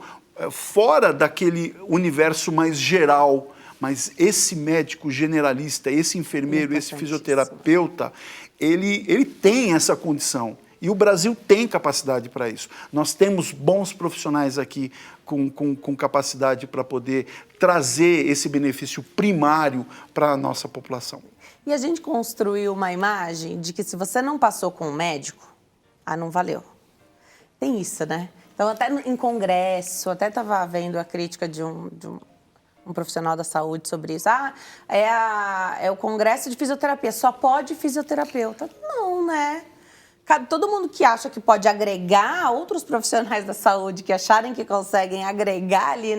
fora daquele universo mais geral. Mas esse médico generalista, esse enfermeiro, esse fisioterapeuta, ele tem essa condição. E o Brasil tem capacidade para isso. Nós temos bons profissionais aqui com capacidade para poder trazer esse benefício primário para a nossa população. E a gente construiu uma imagem de que se você não passou com um médico, não valeu. Tem isso, né? Então, até em congresso, até estava vendo a crítica de um profissional da saúde sobre isso. É o congresso de fisioterapia, só pode fisioterapeuta. Não, né? Todo mundo que acha que pode agregar, outros profissionais da saúde que acharem que conseguem agregar ali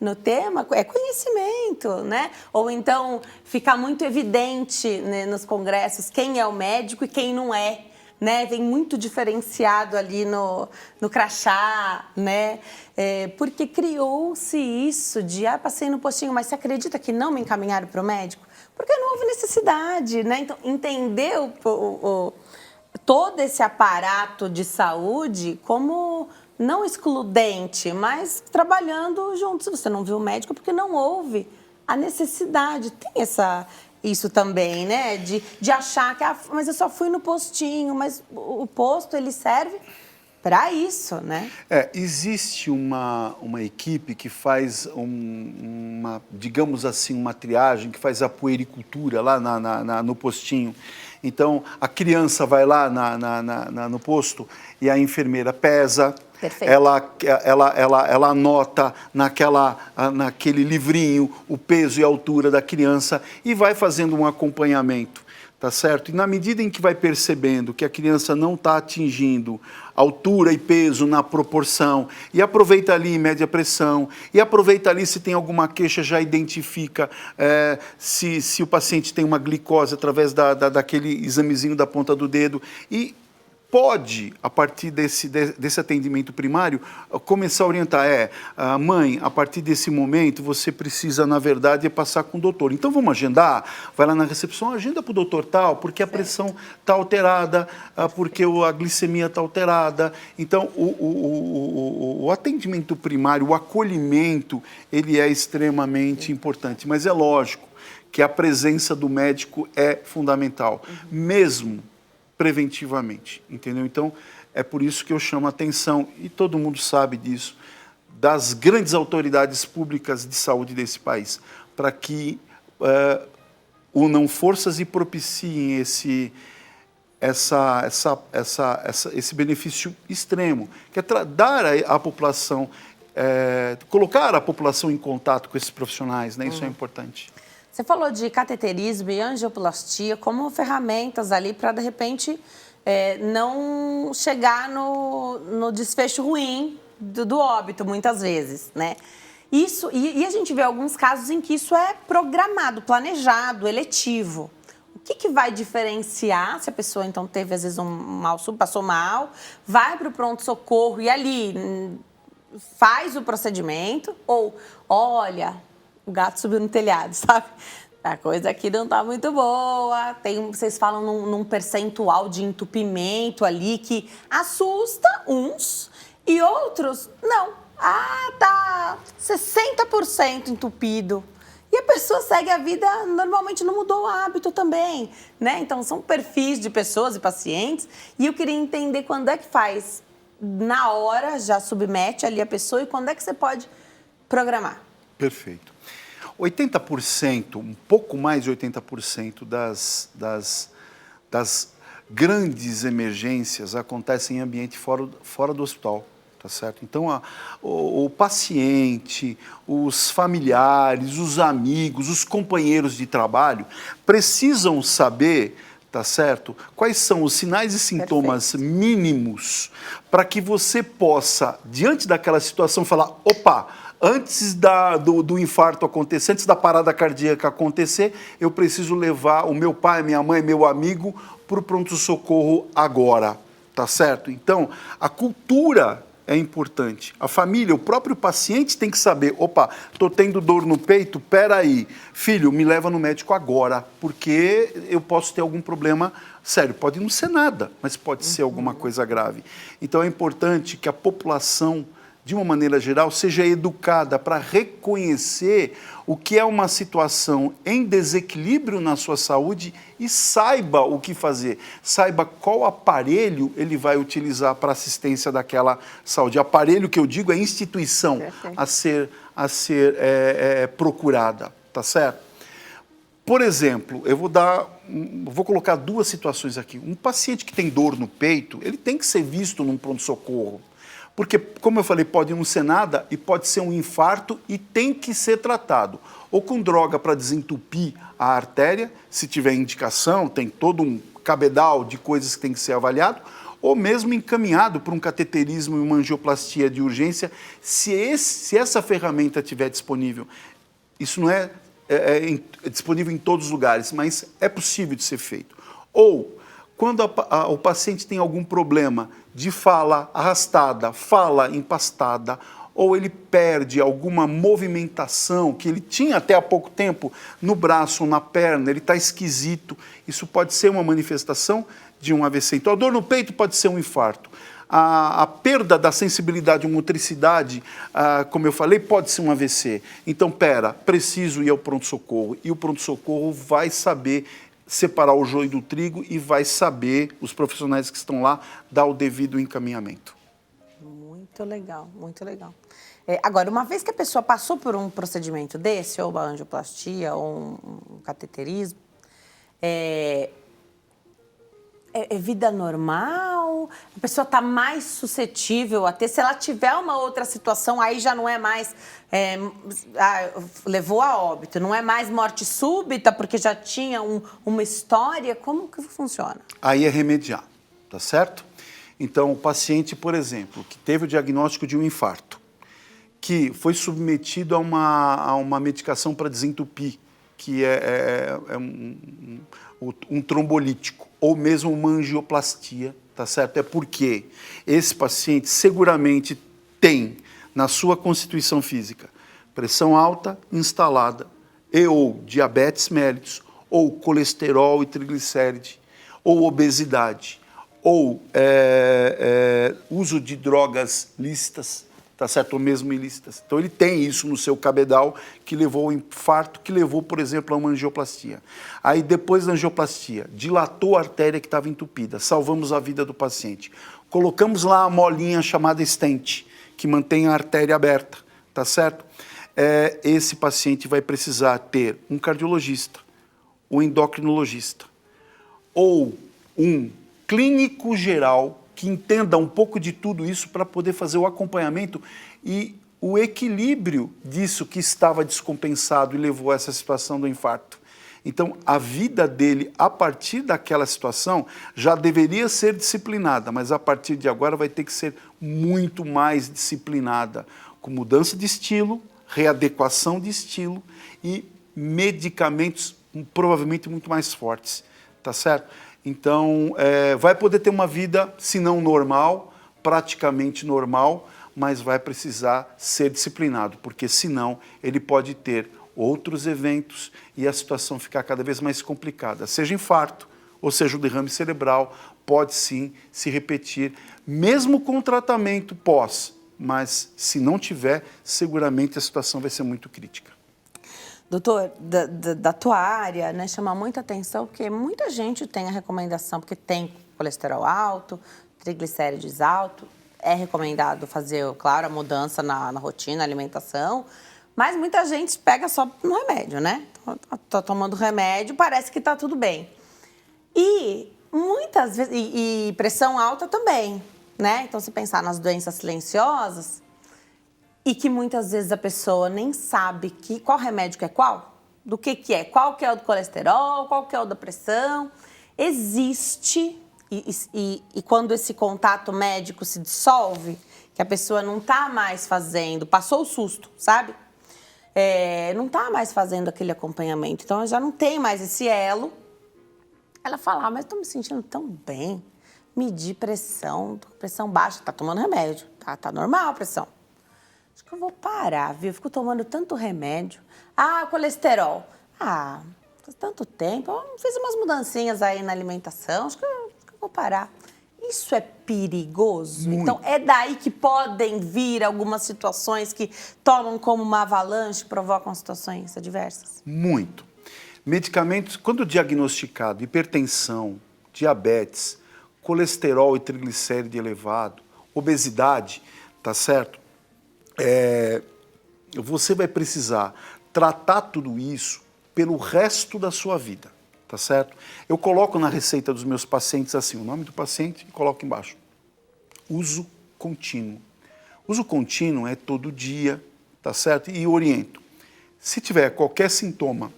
no tema, é conhecimento, né? Ou então fica muito evidente, né, nos congressos quem é o médico e quem não é. Né, vem muito diferenciado ali no crachá, né? Porque criou-se isso de, passei no postinho, mas você acredita que não me encaminharam para o médico? Porque não houve necessidade, né? Então, entender todo esse aparato de saúde como não excludente, mas trabalhando juntos. Você não viu o médico porque não houve a necessidade. Tem isso também, né? De achar que, mas eu só fui no postinho, mas o posto, ele serve para isso, né? Existe uma equipe que faz digamos assim, uma triagem, que faz a puericultura lá no postinho. Então, a criança vai lá no posto e a enfermeira pesa, Perfeito. Ela anota naquele livrinho o peso e a altura da criança e vai fazendo um acompanhamento, tá certo? E na medida em que vai percebendo que a criança não está atingindo altura e peso na proporção, e aproveita ali média pressão, e aproveita ali se tem alguma queixa, já identifica se o paciente tem uma glicose através daquele examezinho da ponta do dedo, e pode, a partir desse atendimento primário, começar a orientar. Mãe, a partir desse momento, você precisa, na verdade, passar com o doutor. Então, vamos agendar? Vai lá na recepção, agenda para o doutor tal, porque a pressão está alterada, porque a glicemia está alterada. Então, o atendimento primário, o acolhimento, ele é extremamente importante. Mas é lógico que a presença do médico é fundamental, mesmo preventivamente, entendeu? Então, é por isso que eu chamo a atenção, e todo mundo sabe disso, das grandes autoridades públicas de saúde desse país, para que unam forças e propiciem esse benefício extremo, que é dar à população, colocar a população em contato com esses profissionais, né? Isso é importante. Você falou de cateterismo e angioplastia como ferramentas ali para, de repente, não chegar no desfecho ruim do óbito, muitas vezes, né? Isso, e a gente vê alguns casos em que isso é programado, planejado, eletivo. O que vai diferenciar se a pessoa, então, teve, às vezes, um mal súbito, passou mal, vai para o pronto-socorro e ali faz o procedimento, ou, olha, o gato subiu no telhado, sabe? A coisa aqui não tá muito boa. Vocês falam num percentual de entupimento ali que assusta uns e outros não. Tá 60% entupido. E a pessoa segue a vida, normalmente não mudou o hábito também, né? Então, são perfis de pessoas e pacientes. E eu queria entender quando é que faz, na hora, já submete ali a pessoa e quando é que você pode programar. Perfeito. 80%, um pouco mais de 80% das grandes emergências acontecem em ambiente fora do hospital, tá certo? Então, o paciente, os familiares, os amigos, os companheiros de trabalho precisam saber, tá certo? Quais são os sinais e sintomas mínimos para que você possa, diante daquela situação, falar, opa, antes do infarto acontecer, antes da parada cardíaca acontecer, eu preciso levar o meu pai, minha mãe, meu amigo para o pronto-socorro agora, tá certo? Então, a cultura é importante. A família, o próprio paciente tem que saber, opa, estou tendo dor no peito, peraí, filho, me leva no médico agora, porque eu posso ter algum problema sério. Pode não ser nada, mas pode ser alguma coisa grave. Então, é importante que a população, de uma maneira geral, seja educada para reconhecer o que é uma situação em desequilíbrio na sua saúde e saiba o que fazer, saiba qual aparelho ele vai utilizar para assistência daquela saúde. Aparelho que eu digo é instituição a ser procurada, tá certo? Por exemplo, eu vou colocar duas situações aqui. Um paciente que tem dor no peito, ele tem que ser visto num pronto-socorro. Porque, como eu falei, pode não ser nada e pode ser um infarto e tem que ser tratado. Ou com droga para desentupir a artéria, se tiver indicação, tem todo um cabedal de coisas que tem que ser avaliado, ou mesmo encaminhado para um cateterismo e uma angioplastia de urgência, se essa ferramenta estiver disponível. Isso não é disponível em todos os lugares, mas é possível de ser feito. Ou, quando o paciente tem algum problema de fala arrastada, fala empastada, ou ele perde alguma movimentação que ele tinha até há pouco tempo no braço ou na perna, ele está esquisito, isso pode ser uma manifestação de um AVC. Então, a dor no peito pode ser um infarto. A perda da sensibilidade ou motricidade, como eu falei, pode ser um AVC. Então, preciso ir ao pronto-socorro. E o pronto-socorro vai saber separar o joio do trigo e vai saber, os profissionais que estão lá, dar o devido encaminhamento. Muito legal, muito legal. Agora, uma vez que a pessoa passou por um procedimento desse, ou uma angioplastia, ou um cateterismo, é é vida normal? A pessoa está mais suscetível a ter? Se ela tiver uma outra situação, aí já não é mais... levou a óbito, não é mais morte súbita porque já tinha uma história? Como que funciona? Aí é remediar, tá certo? Então, o paciente, por exemplo, que teve o diagnóstico de um infarto, que foi submetido a uma medicação para desentupir, que é um trombolítico, ou mesmo uma angioplastia, tá certo? É porque esse paciente seguramente tem na sua constituição física pressão alta instalada, ou diabetes mellitus, ou colesterol e triglicéride, ou obesidade, ou uso de drogas lícitas, tá certo? Ou mesmo ilícitas. Então, ele tem isso no seu cabedal, que levou ao infarto, que levou, por exemplo, a uma angioplastia. Aí, depois da angioplastia, dilatou a artéria que estava entupida, salvamos a vida do paciente. Colocamos lá a molinha chamada stent, que mantém a artéria aberta, tá certo? Esse paciente vai precisar ter um cardiologista, um endocrinologista, ou um clínico geral que entenda um pouco de tudo isso para poder fazer o acompanhamento e o equilíbrio disso que estava descompensado e levou a essa situação do infarto. Então, a vida dele, a partir daquela situação, já deveria ser disciplinada, mas a partir de agora vai ter que ser muito mais disciplinada, com mudança de estilo, readequação de estilo e medicamentos provavelmente muito mais fortes, tá certo? Então, vai poder ter uma vida, se não normal, praticamente normal, mas vai precisar ser disciplinado, porque senão ele pode ter outros eventos e a situação ficar cada vez mais complicada. Seja infarto, ou seja o derrame cerebral, pode sim se repetir, mesmo com tratamento pós, mas se não tiver, seguramente a situação vai ser muito crítica. Doutor, da tua área, né, chama muita atenção porque muita gente tem a recomendação, porque tem colesterol alto, triglicérides alto, é recomendado fazer, claro, a mudança na rotina, na alimentação, mas muita gente pega só no remédio, né? Tô tomando remédio, parece que tá tudo bem. E muitas vezes, e pressão alta também, né? Então, se pensar nas doenças silenciosas, e que muitas vezes a pessoa nem sabe qual remédio que é qual, do que é, qual que é o do colesterol, qual que é o da pressão. Existe, e quando esse contato médico se dissolve, que a pessoa não está mais fazendo, passou o susto, sabe? Não está mais fazendo aquele acompanhamento, então ela já não tem mais esse elo. Ela fala, mas estou me sentindo tão bem, medir pressão, pressão baixa, tá tomando remédio, tá normal a pressão. Acho que eu vou parar, viu? Eu fico tomando tanto remédio. Colesterol. Faz tanto tempo. Eu fiz umas mudancinhas aí na alimentação. Acho que eu vou parar. Isso é perigoso? Muito. Então, é daí que podem vir algumas situações que tomam como uma avalanche, provocam situações adversas? Muito. Medicamentos, quando diagnosticado, hipertensão, diabetes, colesterol e triglicéride elevado, obesidade, tá certo? Você vai precisar tratar tudo isso pelo resto da sua vida, tá certo? Eu coloco na receita dos meus pacientes assim, o nome do paciente e coloco embaixo. Uso contínuo. Uso contínuo é todo dia, tá certo? E oriento. Se tiver qualquer sintoma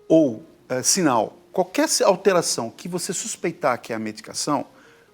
ou sinal, qualquer alteração que você suspeitar que é a medicação,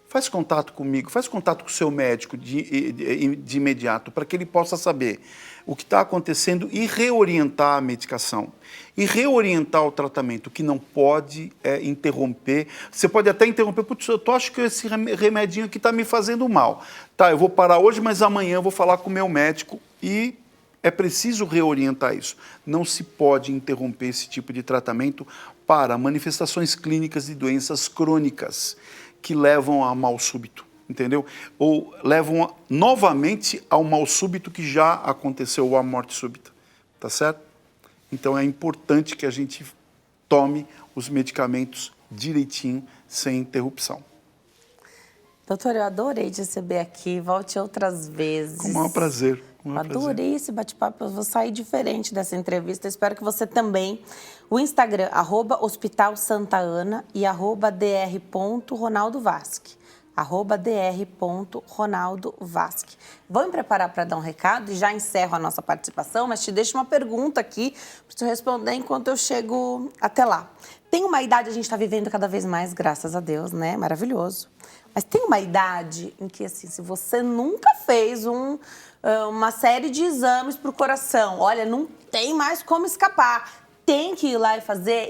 faz contato comigo, faz contato com o seu médico de imediato, para que ele possa saber o que está acontecendo e reorientar a medicação. E reorientar o tratamento, que não pode interromper. Você pode até interromper, putz, eu acho que esse remedinho aqui está me fazendo mal. Tá, eu vou parar hoje, mas amanhã eu vou falar com o meu médico e é preciso reorientar isso. Não se pode interromper esse tipo de tratamento para manifestações clínicas de doenças crônicas que levam a mal súbito, entendeu? Ou levam novamente ao mal súbito que já aconteceu, ou à morte súbita, tá certo? Então é importante que a gente tome os medicamentos direitinho, sem interrupção. Doutor, eu adorei te receber aqui, volte outras vezes. Com o maior prazer. Adorei esse bate-papo, eu vou sair diferente dessa entrevista. Espero que você também. O Instagram, @Hospital Santa Ana e @dr.ronaldovasque. @dr.ronaldovasque. Vou me preparar para dar um recado e já encerro a nossa participação, mas te deixo uma pergunta aqui para você responder enquanto eu chego até lá. Tem uma idade, a gente está vivendo cada vez mais, graças a Deus, né? Maravilhoso. Mas tem uma idade em que, assim, se você nunca fez uma série de exames para o coração, olha, não tem mais como escapar, tem que ir lá e fazer.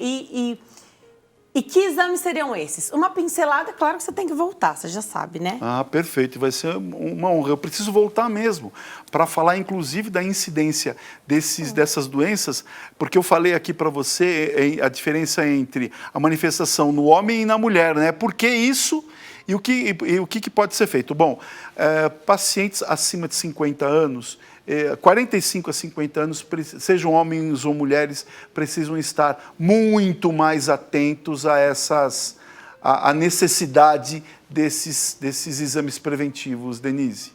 E que exames seriam esses? Uma pincelada, claro que você tem que voltar, você já sabe, né? Ah, perfeito. Vai ser uma honra. Eu preciso voltar mesmo para falar, inclusive, da incidência dessas doenças, porque eu falei aqui para você a diferença entre a manifestação no homem e na mulher, né? Por que isso e o que pode ser feito? Bom, pacientes acima de 50 anos, 45 a 50 anos, sejam homens ou mulheres, precisam estar muito mais atentos à necessidade desses exames preventivos, Denise.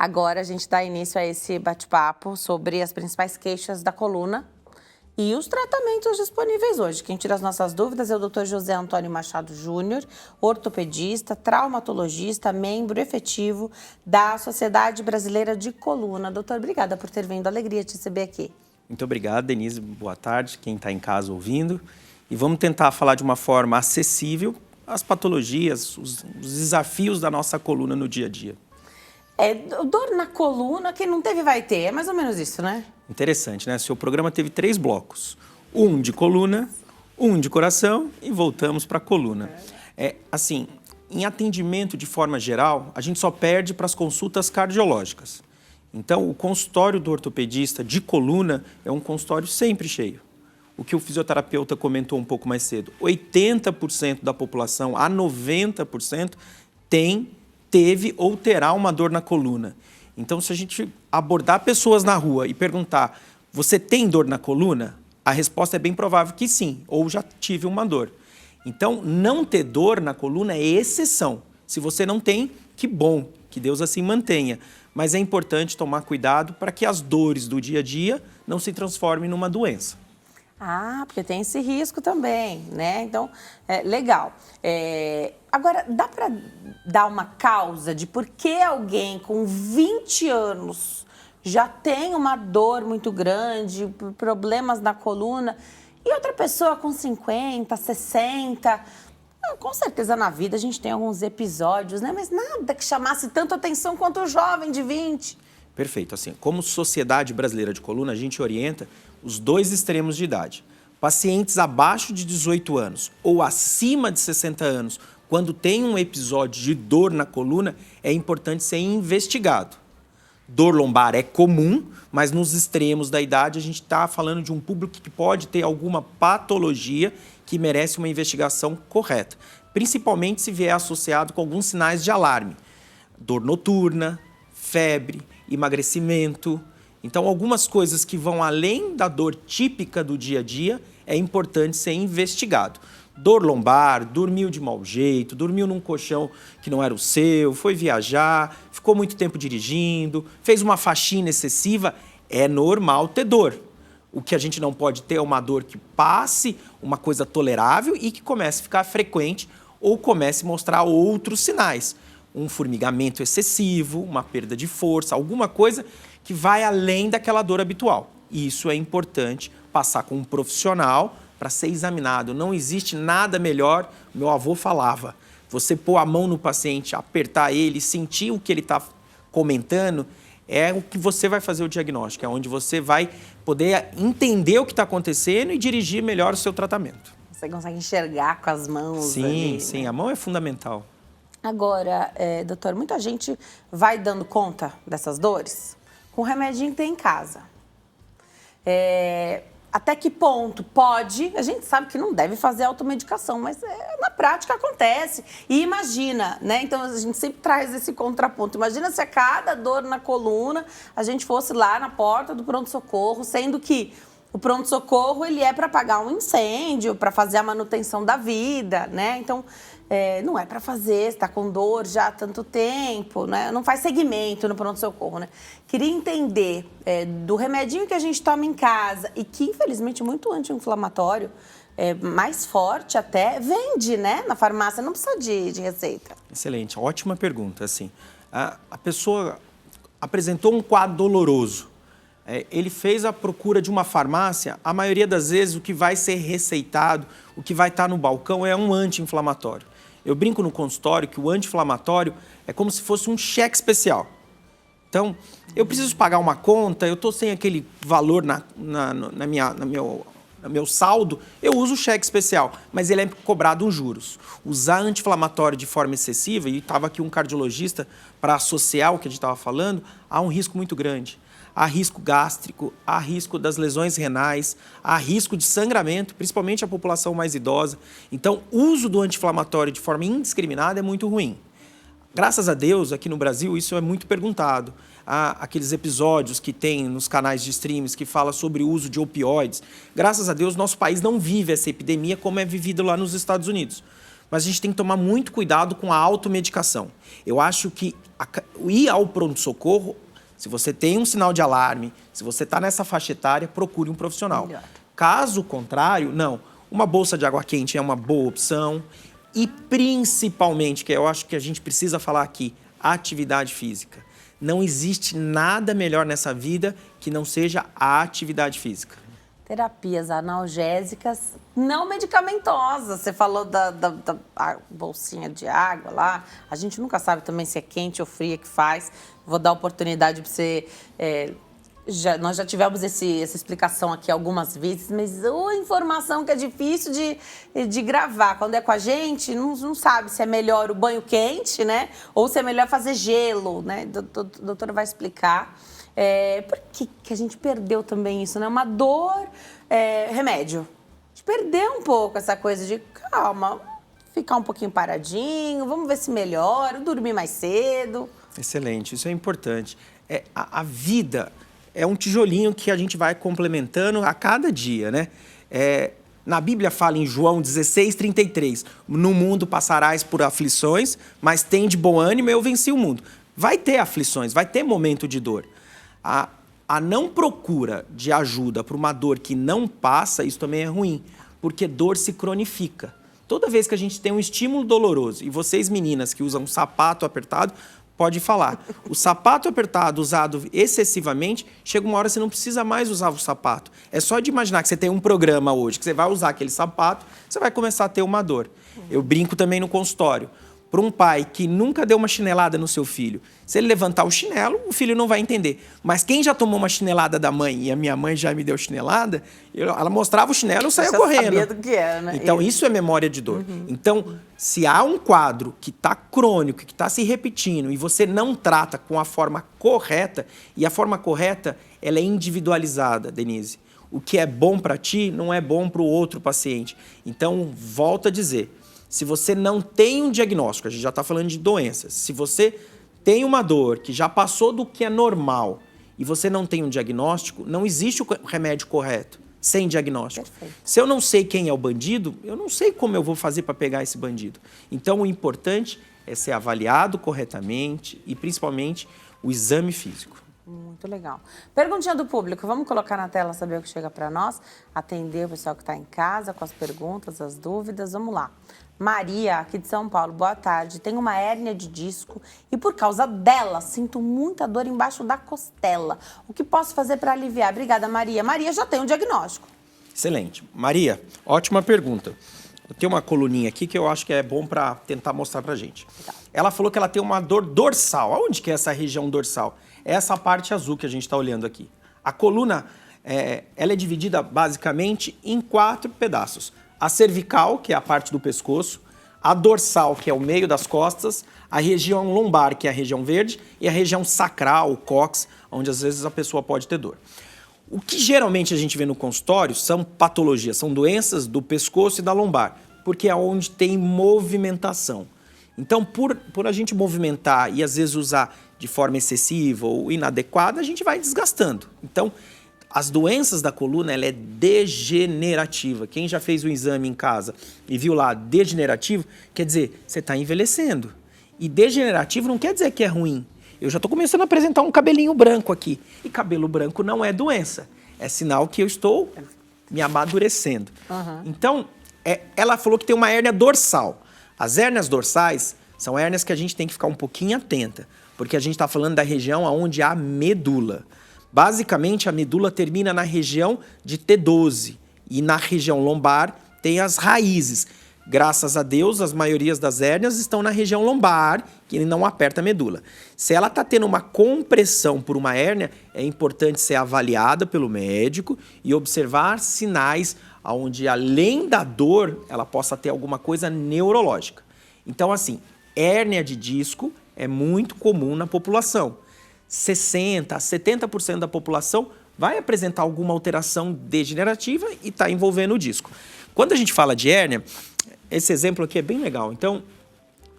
Agora a gente dá início a esse bate-papo sobre as principais queixas da coluna e os tratamentos disponíveis hoje. Quem tira as nossas dúvidas é o Dr. José Antônio Machado Júnior, ortopedista, traumatologista, membro efetivo da Sociedade Brasileira de Coluna. Doutor, obrigada por ter vindo. Alegria te receber aqui. Muito obrigado, Denise. Boa tarde, quem está em casa ouvindo. E vamos tentar falar de uma forma acessível as patologias, os desafios da nossa coluna no dia a dia. Dor na coluna, quem não teve vai ter, é mais ou menos isso, né? Interessante, né? Seu programa teve 3 blocos. Um de coluna, um de coração e voltamos para a coluna. Assim, em atendimento de forma geral, a gente só perde para as consultas cardiológicas. Então, o consultório do ortopedista de coluna é um consultório sempre cheio. O que o fisioterapeuta comentou um pouco mais cedo, 80% da população, a 90%, teve ou terá uma dor na coluna. Então, se a gente abordar pessoas na rua e perguntar, você tem dor na coluna? A resposta é bem provável que sim, ou já tive uma dor. Então, não ter dor na coluna é exceção. Se você não tem, que bom, que Deus assim mantenha. Mas é importante tomar cuidado para que as dores do dia a dia não se transformem numa doença. Ah, porque tem esse risco também, né? Então, legal. Agora, dá para dar uma causa de por que alguém com 20 anos já tem uma dor muito grande, problemas na coluna, e outra pessoa com 50, 60... Com certeza na vida a gente tem alguns episódios, né? Mas nada que chamasse tanto atenção quanto o jovem de 20. Perfeito. Assim, como Sociedade Brasileira de Coluna, a gente orienta os 2 extremos de idade. Pacientes abaixo de 18 anos ou acima de 60 anos, quando tem um episódio de dor na coluna, é importante ser investigado. Dor lombar é comum, mas nos extremos da idade a gente está falando de um público que pode ter alguma patologia que merece uma investigação correta, principalmente se vier associado com alguns sinais de alarme. Dor noturna, febre, emagrecimento. Então, algumas coisas que vão além da dor típica do dia a dia é importante ser investigado. Dor lombar, dormiu de mau jeito, dormiu num colchão que não era o seu, foi viajar, ficou muito tempo dirigindo, fez uma faxina excessiva, é normal ter dor. O que a gente não pode ter é uma dor que passe uma coisa tolerável e que comece a ficar frequente ou comece a mostrar outros sinais. Um formigamento excessivo, uma perda de força, alguma coisa que vai além daquela dor habitual. E isso é importante passar com um profissional para ser examinado. Não existe nada melhor, meu avô falava, você pôr a mão no paciente, apertar ele, sentir o que ele está comentando, é o que você vai fazer o diagnóstico, é onde você vai poder entender o que está acontecendo e dirigir melhor o seu tratamento. Você consegue enxergar com as mãos. Sim, ali, sim, né? A mão é fundamental. Agora, doutor, muita gente vai dando conta dessas dores com o remedinho que tem em casa. até que ponto pode? A gente sabe que não deve fazer automedicação, mas na prática acontece. E imagina, né? Então a gente sempre traz esse contraponto. Imagina se a cada dor na coluna a gente fosse lá na porta do pronto-socorro, sendo que o pronto-socorro ele é para apagar um incêndio, para fazer a manutenção da vida, né? Então não é para fazer, está com dor já há tanto tempo, né? Não faz segmento no pronto-socorro, né? Queria entender do remedinho que a gente toma em casa e que, infelizmente, é muito anti-inflamatório, mais forte até, vende, né? Na farmácia, não precisa de receita. Excelente, ótima pergunta. Assim, a pessoa apresentou um quadro doloroso. Ele fez a procura de uma farmácia, a maioria das vezes o que vai ser receitado, o que vai estar no balcão é um anti-inflamatório. Eu brinco no consultório que o anti-inflamatório é como se fosse um cheque especial. Então, eu preciso pagar uma conta, eu estou sem aquele valor no meu saldo, eu uso o cheque especial, mas ele é cobrado uns juros. Usar anti-inflamatório de forma excessiva, e estava aqui um cardiologista para associar o que a gente estava falando, há um risco muito grande. Há risco gástrico, há risco das lesões renais, há risco de sangramento, principalmente a população mais idosa. Então, o uso do anti-inflamatório de forma indiscriminada é muito ruim. Graças a Deus, aqui no Brasil, isso é muito perguntado. Há aqueles episódios que tem nos canais de streams que fala sobre o uso de opioides. Graças a Deus, nosso país não vive essa epidemia como é vivido lá nos Estados Unidos. Mas a gente tem que tomar muito cuidado com a automedicação. Eu acho que ir ao pronto-socorro, se você tem um sinal de alarme, se você está nessa faixa etária, procure um profissional. Melhor. Caso contrário, não. Uma bolsa de água quente é uma boa opção. E principalmente, que eu acho que a gente precisa falar aqui, atividade física. Não existe nada melhor nessa vida que não seja a atividade física. Terapias analgésicas não medicamentosas. Você falou da bolsinha de água lá. A gente nunca sabe também se é quente ou fria que faz. Vou dar oportunidade para você... nós já tivemos essa explicação aqui algumas vezes, mas a informação que é difícil de gravar. Quando é com a gente, não sabe se é melhor o banho quente, né? Ou se é melhor fazer gelo, né? A doutora vai explicar. Por que a gente perdeu também isso, né? Uma dor, remédio. A gente perdeu um pouco essa coisa de calma, ficar um pouquinho paradinho, vamos ver se melhora, dormir mais cedo. Excelente, isso é importante. A vida é um tijolinho que a gente vai complementando a cada dia, né? Na Bíblia fala em João 16:33, no mundo passarás por aflições, mas tem de bom ânimo, eu venci o mundo. Vai ter aflições, vai ter momento de dor. A não procura de ajuda para uma dor que não passa, isso também é ruim, porque dor se cronifica. Toda vez que a gente tem um estímulo doloroso, e vocês meninas que usam sapato apertado, pode falar. O sapato apertado usado excessivamente, chega uma hora que você não precisa mais usar o sapato. É só de imaginar que você tem um programa hoje, que você vai usar aquele sapato, você vai começar a ter uma dor. Eu brinco também no consultório. Para um pai que nunca deu uma chinelada no seu filho, se ele levantar o chinelo, o filho não vai entender. Mas quem já tomou uma chinelada da mãe, e a minha mãe já me deu chinelada, ela mostrava o chinelo e eu saía correndo. Sabia do que era, né? Então, isso é memória de dor. Então, se há um quadro que está crônico, que está se repetindo, e você não trata com a forma correta, e a forma correta, ela é individualizada, Denise. O que é bom para ti, não é bom para o outro paciente. Então, volto a dizer, se você não tem um diagnóstico, a gente já está falando de doenças, se você tem uma dor que já passou do que é normal e você não tem um diagnóstico, não existe o remédio correto sem diagnóstico. Perfeito. Se eu não sei quem é o bandido, eu não sei como eu vou fazer para pegar esse bandido. Então, o importante é ser avaliado corretamente e, principalmente, o exame físico. Muito legal. Perguntinha do público, vamos colocar na tela, saber o que chega para nós, atender o pessoal que está em casa com as perguntas, as dúvidas, vamos lá. Maria, aqui de São Paulo, boa tarde. Tenho uma hérnia de disco e por causa dela sinto muita dor embaixo da costela. O que posso fazer para aliviar? Obrigada, Maria. Maria já tem um diagnóstico. Excelente. Maria, ótima pergunta. Eu tenho uma coluninha aqui que eu acho que é bom para tentar mostrar para a gente. Legal. Ela falou que ela tem uma dor dorsal. Aonde que é essa região dorsal? É essa parte azul que a gente está olhando aqui. A coluna, ela é dividida basicamente em 4 pedaços. A cervical, que é a parte do pescoço, a dorsal, que é o meio das costas, a região lombar, que é a região verde, e a região sacral, o cóccix, onde às vezes a pessoa pode ter dor. O que geralmente a gente vê no consultório são patologias, são doenças do pescoço e da lombar, porque é onde tem movimentação. Então, por a gente movimentar e às vezes usar de forma excessiva ou inadequada, a gente vai desgastando. Então, as doenças da coluna, ela é degenerativa. Quem já fez um exame em casa e viu lá degenerativo, quer dizer, você está envelhecendo. E degenerativo não quer dizer que é ruim. Eu já estou começando a apresentar um cabelinho branco aqui. E cabelo branco não é doença. É sinal que eu estou me amadurecendo. Então, ela falou que tem uma hérnia dorsal. As hérnias dorsais são hérnias que a gente tem que ficar um pouquinho atenta, porque a gente está falando da região onde há medula. Basicamente, a medula termina na região de T12 e na região lombar tem as raízes. Graças a Deus, as maiorias das hérnias estão na região lombar, que não aperta a medula. Se ela está tendo uma compressão por uma hérnia, é importante ser avaliada pelo médico e observar sinais onde, além da dor, ela possa ter alguma coisa neurológica. Então, assim, hérnia de disco é muito comum na população. 60% a 70% da população vai apresentar alguma alteração degenerativa e está envolvendo o disco. Quando a gente fala de hérnia, esse exemplo aqui é bem legal. Então,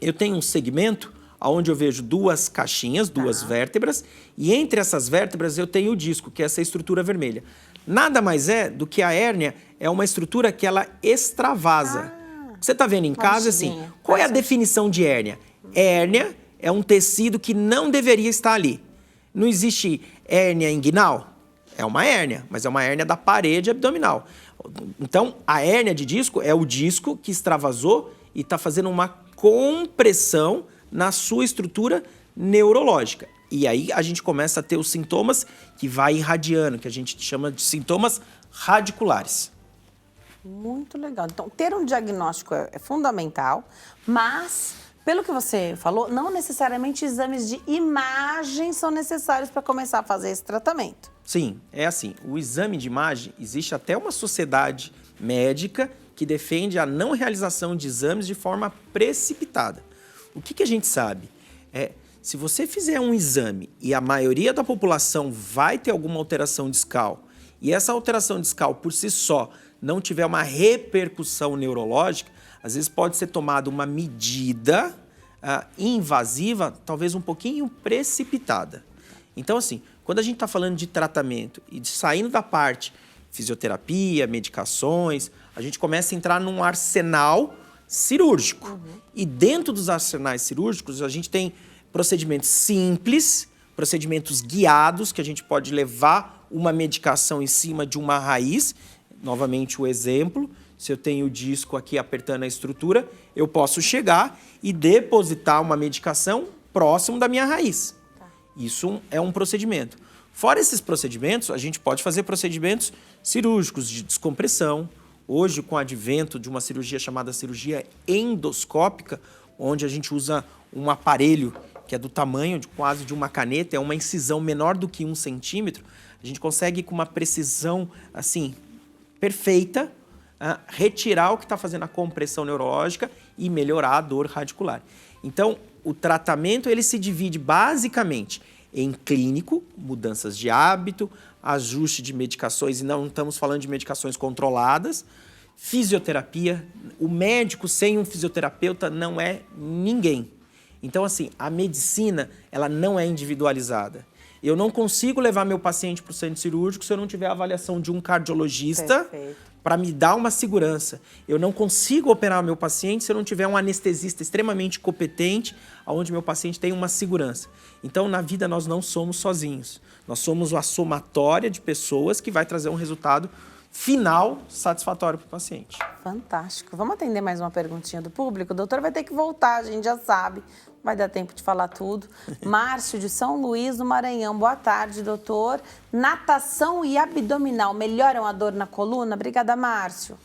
eu tenho um segmento onde eu vejo duas caixinhas, duas vértebras, e entre essas vértebras eu tenho o disco, que é essa estrutura vermelha. Nada mais é do que a hérnia é uma estrutura que ela extravasa. Você está vendo em casa, assim, qual é a definição de hérnia? Hérnia é um tecido que não deveria estar ali. Não existe hérnia inguinal? É uma hérnia, mas é uma hérnia da parede abdominal. Então, a hérnia de disco é o disco que extravasou e está fazendo uma compressão na sua estrutura neurológica. E aí a gente começa a ter os sintomas que vai irradiando, que a gente chama de sintomas radiculares. Muito legal. Então, ter um diagnóstico é fundamental, mas, pelo que você falou, não necessariamente exames de imagem são necessários para começar a fazer esse tratamento. Sim, é assim. O exame de imagem, existe até uma sociedade médica que defende a não realização de exames de forma precipitada. O que a gente sabe? Se você fizer um exame e a maioria da população vai ter alguma alteração discal, e essa alteração discal por si só não tiver uma repercussão neurológica, às vezes pode ser tomada uma medida invasiva, talvez um pouquinho precipitada. Então, assim, quando a gente está falando de tratamento e de saindo da parte fisioterapia, medicações, a gente começa a entrar num arsenal cirúrgico. E dentro dos arsenais cirúrgicos, a gente tem procedimentos simples, procedimentos guiados, que a gente pode levar uma medicação em cima de uma raiz. Novamente o exemplo, se eu tenho o disco aqui apertando a estrutura, eu posso chegar e depositar uma medicação próximo da minha raiz. Isso é um procedimento. Fora esses procedimentos, a gente pode fazer procedimentos cirúrgicos de descompressão. Hoje, com o advento de uma cirurgia chamada cirurgia endoscópica, onde a gente usa um aparelho que é do tamanho de quase de uma caneta, é uma incisão menor do que 1 centímetro, a gente consegue, com uma precisão assim perfeita, retirar o que está fazendo a compressão neurológica e melhorar a dor radicular. Então, o tratamento ele se divide basicamente em clínico, mudanças de hábito, ajuste de medicações, e não estamos falando de medicações controladas, fisioterapia. O médico sem um fisioterapeuta não é ninguém. Então, assim, a medicina ela não é individualizada. Eu não consigo levar meu paciente para o centro cirúrgico se eu não tiver a avaliação de um cardiologista para me dar uma segurança. Eu não consigo operar meu paciente se eu não tiver um anestesista extremamente competente, onde meu paciente tem uma segurança. Então, na vida, nós não somos sozinhos. Nós somos a somatória de pessoas que vai trazer um resultado final satisfatório para o paciente. Fantástico. Vamos atender mais uma perguntinha do público? O doutor vai ter que voltar, a gente já sabe. Vai dar tempo de falar tudo. Márcio, de São Luís, do Maranhão. Boa tarde, doutor. Natação e abdominal melhoram a dor na coluna? Obrigada, Márcio.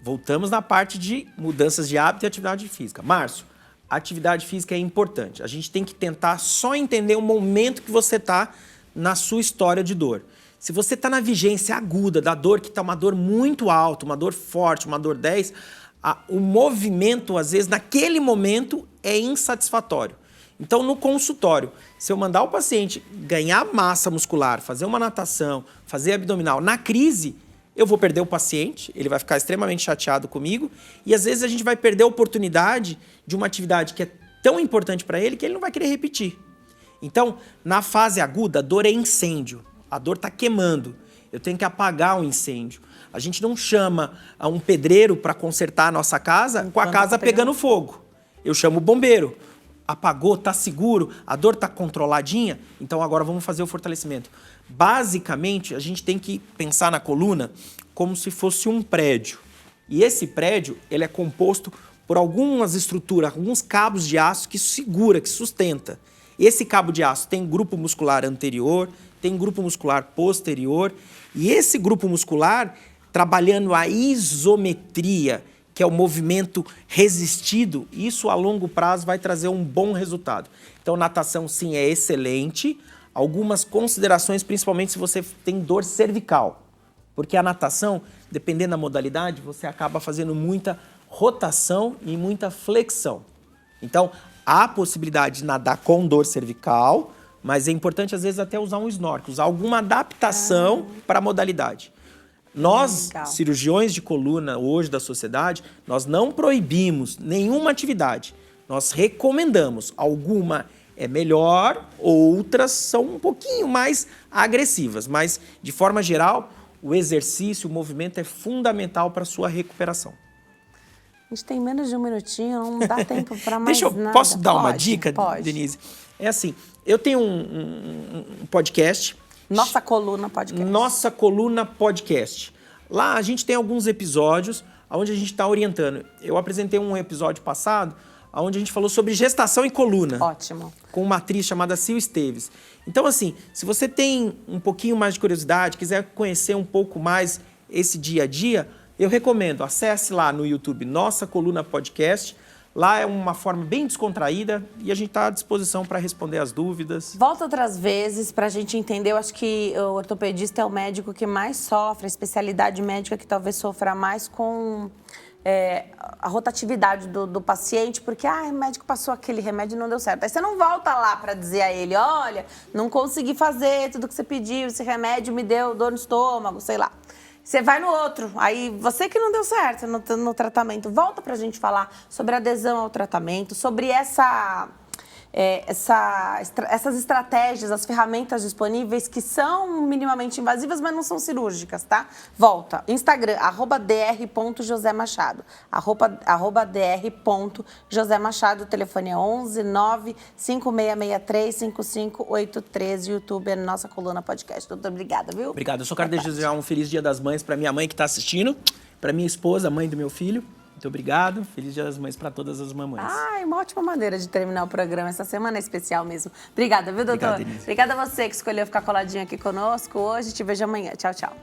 Voltamos na parte de mudanças de hábito e atividade física. Márcio, a atividade física é importante. A gente tem que tentar só entender o momento que você está na sua história de dor. Se você está na vigência aguda da dor, que está uma dor muito alta, uma dor forte, uma dor 10, o movimento, às vezes, naquele momento, é insatisfatório. Então, no consultório, se eu mandar o paciente ganhar massa muscular, fazer uma natação, fazer abdominal, na crise, eu vou perder o paciente, ele vai ficar extremamente chateado comigo e às vezes a gente vai perder a oportunidade de uma atividade que é tão importante para ele que ele não vai querer repetir. Então, na fase aguda, a dor é incêndio, a dor está queimando, eu tenho que apagar o incêndio. A gente não chama um pedreiro para consertar a nossa casa com a casa pegando fogo. Eu chamo o bombeiro. Apagou, tá seguro, a dor tá controladinha, então agora vamos fazer o fortalecimento. Basicamente, a gente tem que pensar na coluna como se fosse um prédio. E esse prédio, ele é composto por algumas estruturas, alguns cabos de aço que segura, que sustenta. Esse cabo de aço tem grupo muscular anterior, tem grupo muscular posterior, e esse grupo muscular, trabalhando a isometria, que é o movimento resistido, isso a longo prazo vai trazer um bom resultado. Então, natação, sim, é excelente. Algumas considerações, principalmente se você tem dor cervical. Porque a natação, dependendo da modalidade, você acaba fazendo muita rotação e muita flexão. Então, há a possibilidade de nadar com dor cervical, mas é importante, às vezes, até usar um snorkel, usar alguma adaptação para a modalidade. Nós, cirurgiões de coluna hoje da sociedade, nós não proibimos nenhuma atividade. Nós recomendamos. Alguma é melhor, outras são um pouquinho mais agressivas. Mas, de forma geral, o exercício, o movimento é fundamental para a sua recuperação. A gente tem menos de um minutinho, não dá tempo para mais nada. Posso dar uma Pode, dica, pode. Denise? É assim, eu tenho um podcast... Nossa Coluna Podcast. Nossa Coluna Podcast. Lá a gente tem alguns episódios onde a gente está orientando. Eu apresentei um episódio passado onde a gente falou sobre gestação e coluna. Ótimo. Com uma atriz chamada Sil Esteves. Então, assim, se você tem um pouquinho mais de curiosidade, quiser conhecer um pouco mais esse dia a dia, eu recomendo, acesse lá no YouTube Nossa Coluna Podcast. Lá é uma forma bem descontraída e a gente está à disposição para responder as dúvidas. Volta outras vezes para a gente entender. Eu acho que o ortopedista é o médico que mais sofre, a especialidade médica que talvez sofra mais com a rotatividade do paciente, porque o médico passou aquele remédio e não deu certo. Aí você não volta lá para dizer a ele, olha, não consegui fazer tudo que você pediu, esse remédio me deu dor no estômago, sei lá. Você vai no outro, aí você que não deu certo no tratamento. Volta pra gente falar sobre adesão ao tratamento, sobre essas estratégias, as ferramentas disponíveis que são minimamente invasivas, mas não são cirúrgicas, tá? Volta. Instagram, @dr.josemachado. @dr.josemachado. O telefone é 11 9 5663 5583. YouTube é Nossa Coluna Podcast. Doutor, obrigada, viu? Obrigado. Eu só quero desejar um feliz Dia das Mães para minha mãe que está assistindo, para minha esposa, mãe do meu filho. Muito obrigado. Feliz Dia das Mães para todas as mamães. Uma ótima maneira de terminar o programa. Essa semana é especial mesmo. Obrigada, viu, doutor? Obrigado, Denise. Obrigada a você que escolheu ficar coladinho aqui conosco hoje. Te vejo amanhã. Tchau, tchau.